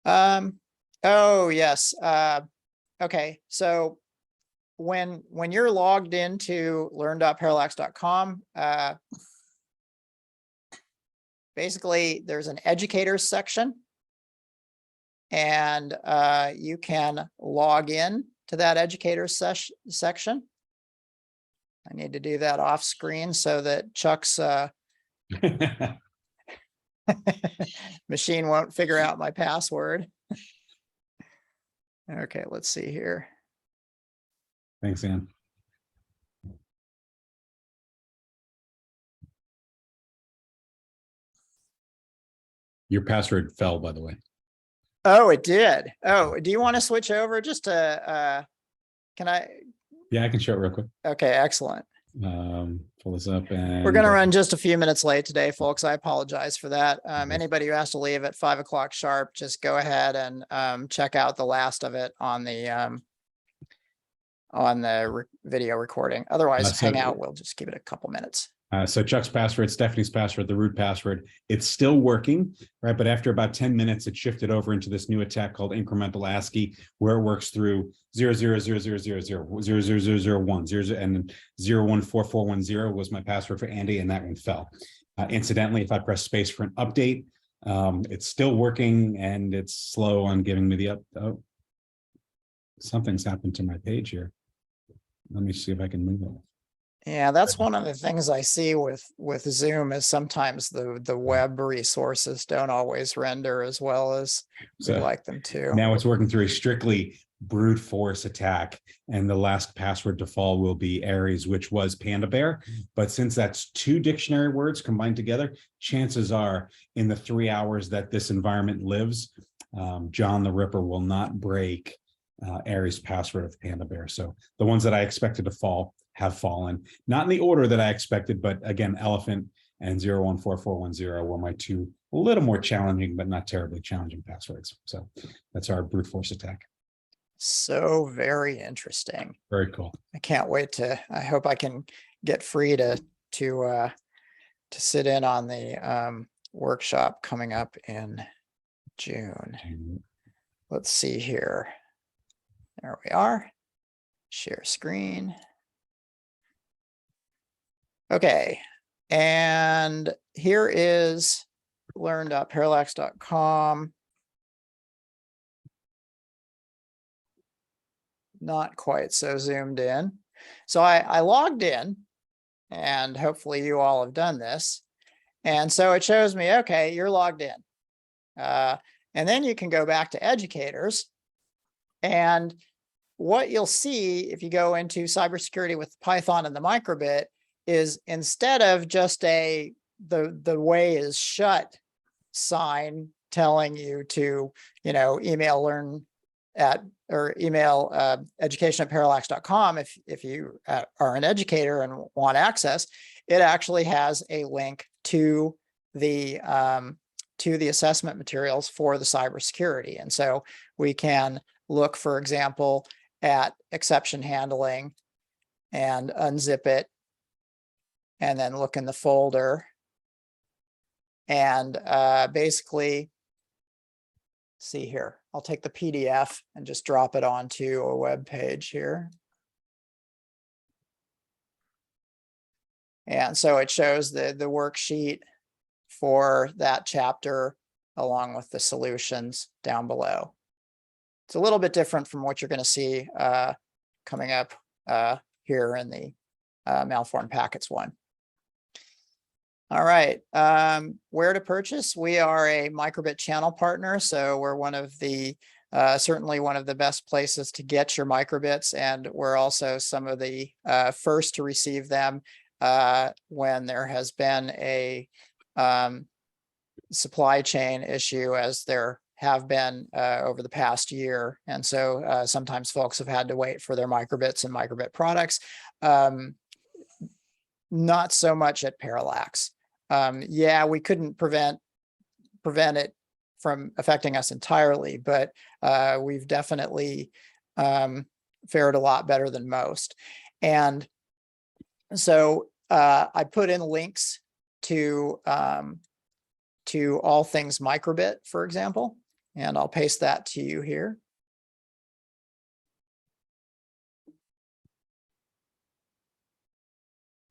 Oh yes. Okay. So when you're logged into learn.parallax.com, basically there's an educators section, and you can log in to that educators section. I need to do that off screen so that Chuck's machine won't figure out my password. Okay, let's see here. Thanks, Ann. Your password fell, by the way. Oh, it did. Oh, do you want to switch over just to, can I? Yeah, I can show it real quick. Okay, excellent. Pull this up and We're going to run just a few minutes late today, folks. I apologize for that. Anybody who has to leave at 5 o'clock sharp, just go ahead and check out the last of it on the video recording. Otherwise, hang out. We'll just give it a couple minutes. So Chuck's password, Stephanie's password, the root password, it's still working, right? But after about 10 minutes, it shifted over into this new attack called incremental ASCII, where it works through 00000000001, and 014410 was my password for Andy, and that one fell. Incidentally, if I press space for an update, it's still working, and it's slow on giving me the up. Oh, something's happened to my page here. Let me see if I can move it. Yeah, that's one of the things I see with Zoom is sometimes the web resources don't always render as well as we So like them to. now it's working through a strictly brute force attack, and the last password to fall will be Aries, which was Panda Bear. But since that's 2 dictionary words combined together, chances are in the 3 hours that this environment lives, John the Ripper will not break Aries' password of Panda Bear. So the ones that I expected to fall have fallen, not in the order that I expected, but again, Elephant and 014410 were my 2 a little more challenging, but not terribly challenging passwords. So that's our brute force attack. So very interesting. Very cool. I can't wait to, I hope I can get free to sit in on the workshop coming up in June. Let's see here. There we are. Share screen. Okay. And here is learn.parallax.com. Not quite so zoomed in. So I logged in, and hopefully you all have done this. And so it shows me, okay, you're logged in. And then you can go back to educators. And what you'll see if you go into cybersecurity with Python and the microbit is instead of just the way is shut sign telling you to, email learn at or email education@parallax.com if you are an educator and want access, it actually has a link to the assessment materials for the cybersecurity. And so we can look, for example, at exception handling and unzip it, and then look in the folder and basically see here. I'll take the PDF and just drop it onto a web page here. And so it shows the worksheet for that chapter along with the solutions down below. It's a little bit different from what you're going to see coming up here in the malformed packets one. All right, where to purchase? We are a microbit channel partner, so we're one of the certainly one of the best places to get your microbits, and we're also some of the first to receive them when there has been a supply chain issue, as there have been over the past year. And so sometimes folks have had to wait for their microbits and microbit products. Not so much at Parallax. Yeah, we couldn't prevent it from affecting us entirely, but we've definitely fared a lot better than most. And so I put in links to all things microbit, for example, and I'll paste that to you here.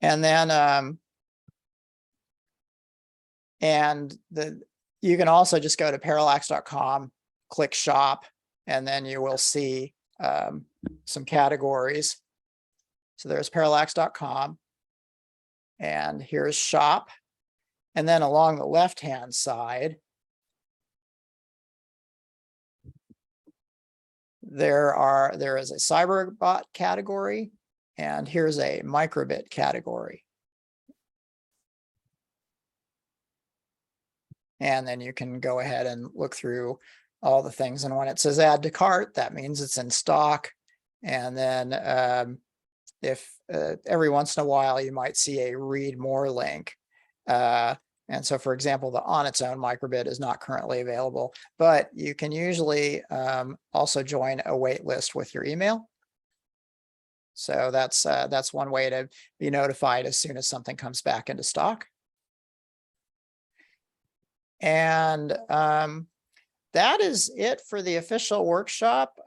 And then you can also just go to parallax.com, click shop, and then you will see some categories. So there's parallax.com, and here's shop. And then along the left-hand side, there is a cyberbot category, and here's a microbit category. And then you can go ahead and look through all the things. And when it says add to cart, that means it's in stock. And then if every once in a while, you might see a read more link. And so, for example, the on its own microbit is not currently available, but you can usually also join a wait list with your email. So that's one way to be notified as soon as something comes back into stock. And that is it for the official workshop,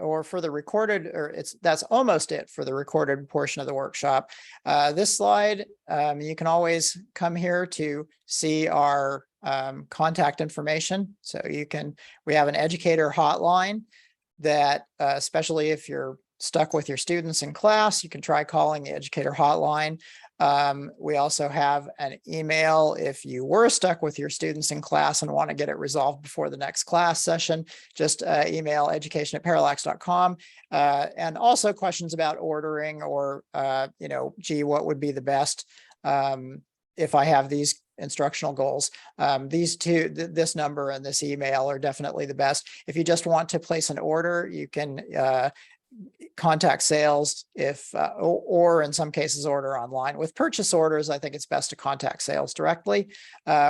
or for the recorded, or that's almost it for the recorded portion of the workshop. This slide, you can always come here to see our contact information. So we have an educator hotline that, especially if you're stuck with your students in class, you can try calling the educator hotline. We also have an email if you were stuck with your students in class and want to get it resolved before the next class session. Just email education@parallax.com. And also questions about ordering or, gee, what would be the best if I have these instructional goals. These two, this number and this email are definitely the best. If you just want to place an order, you can contact sales or in some cases order online. With purchase orders, I think it's best to contact sales directly.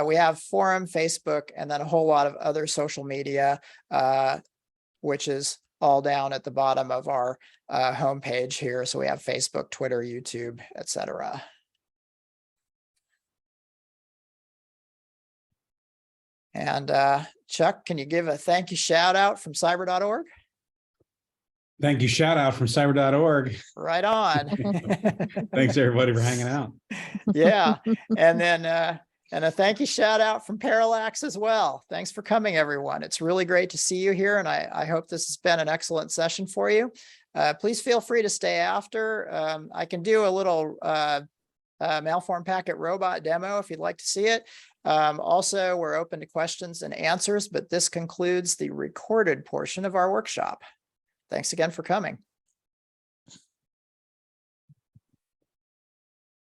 We have forum, Facebook, and then a whole lot of other social media, which is all down at the bottom of our homepage here. So we have Facebook, Twitter, YouTube, etc. And Chuck, can you give a thank you shout out from cyber.org? Thank you. Shout out from cyber.org. Right on. Thanks everybody for hanging out. Yeah. And then and a thank you shout out from Parallax as well. Thanks for coming, everyone. It's really great to see you here. And I hope this has been an excellent session for you. Please feel free to stay after. I can do a little malformed packet robot demo if you'd like to see it. Also, we're open to questions and answers, but this concludes the recorded portion of our workshop. Thanks again for coming.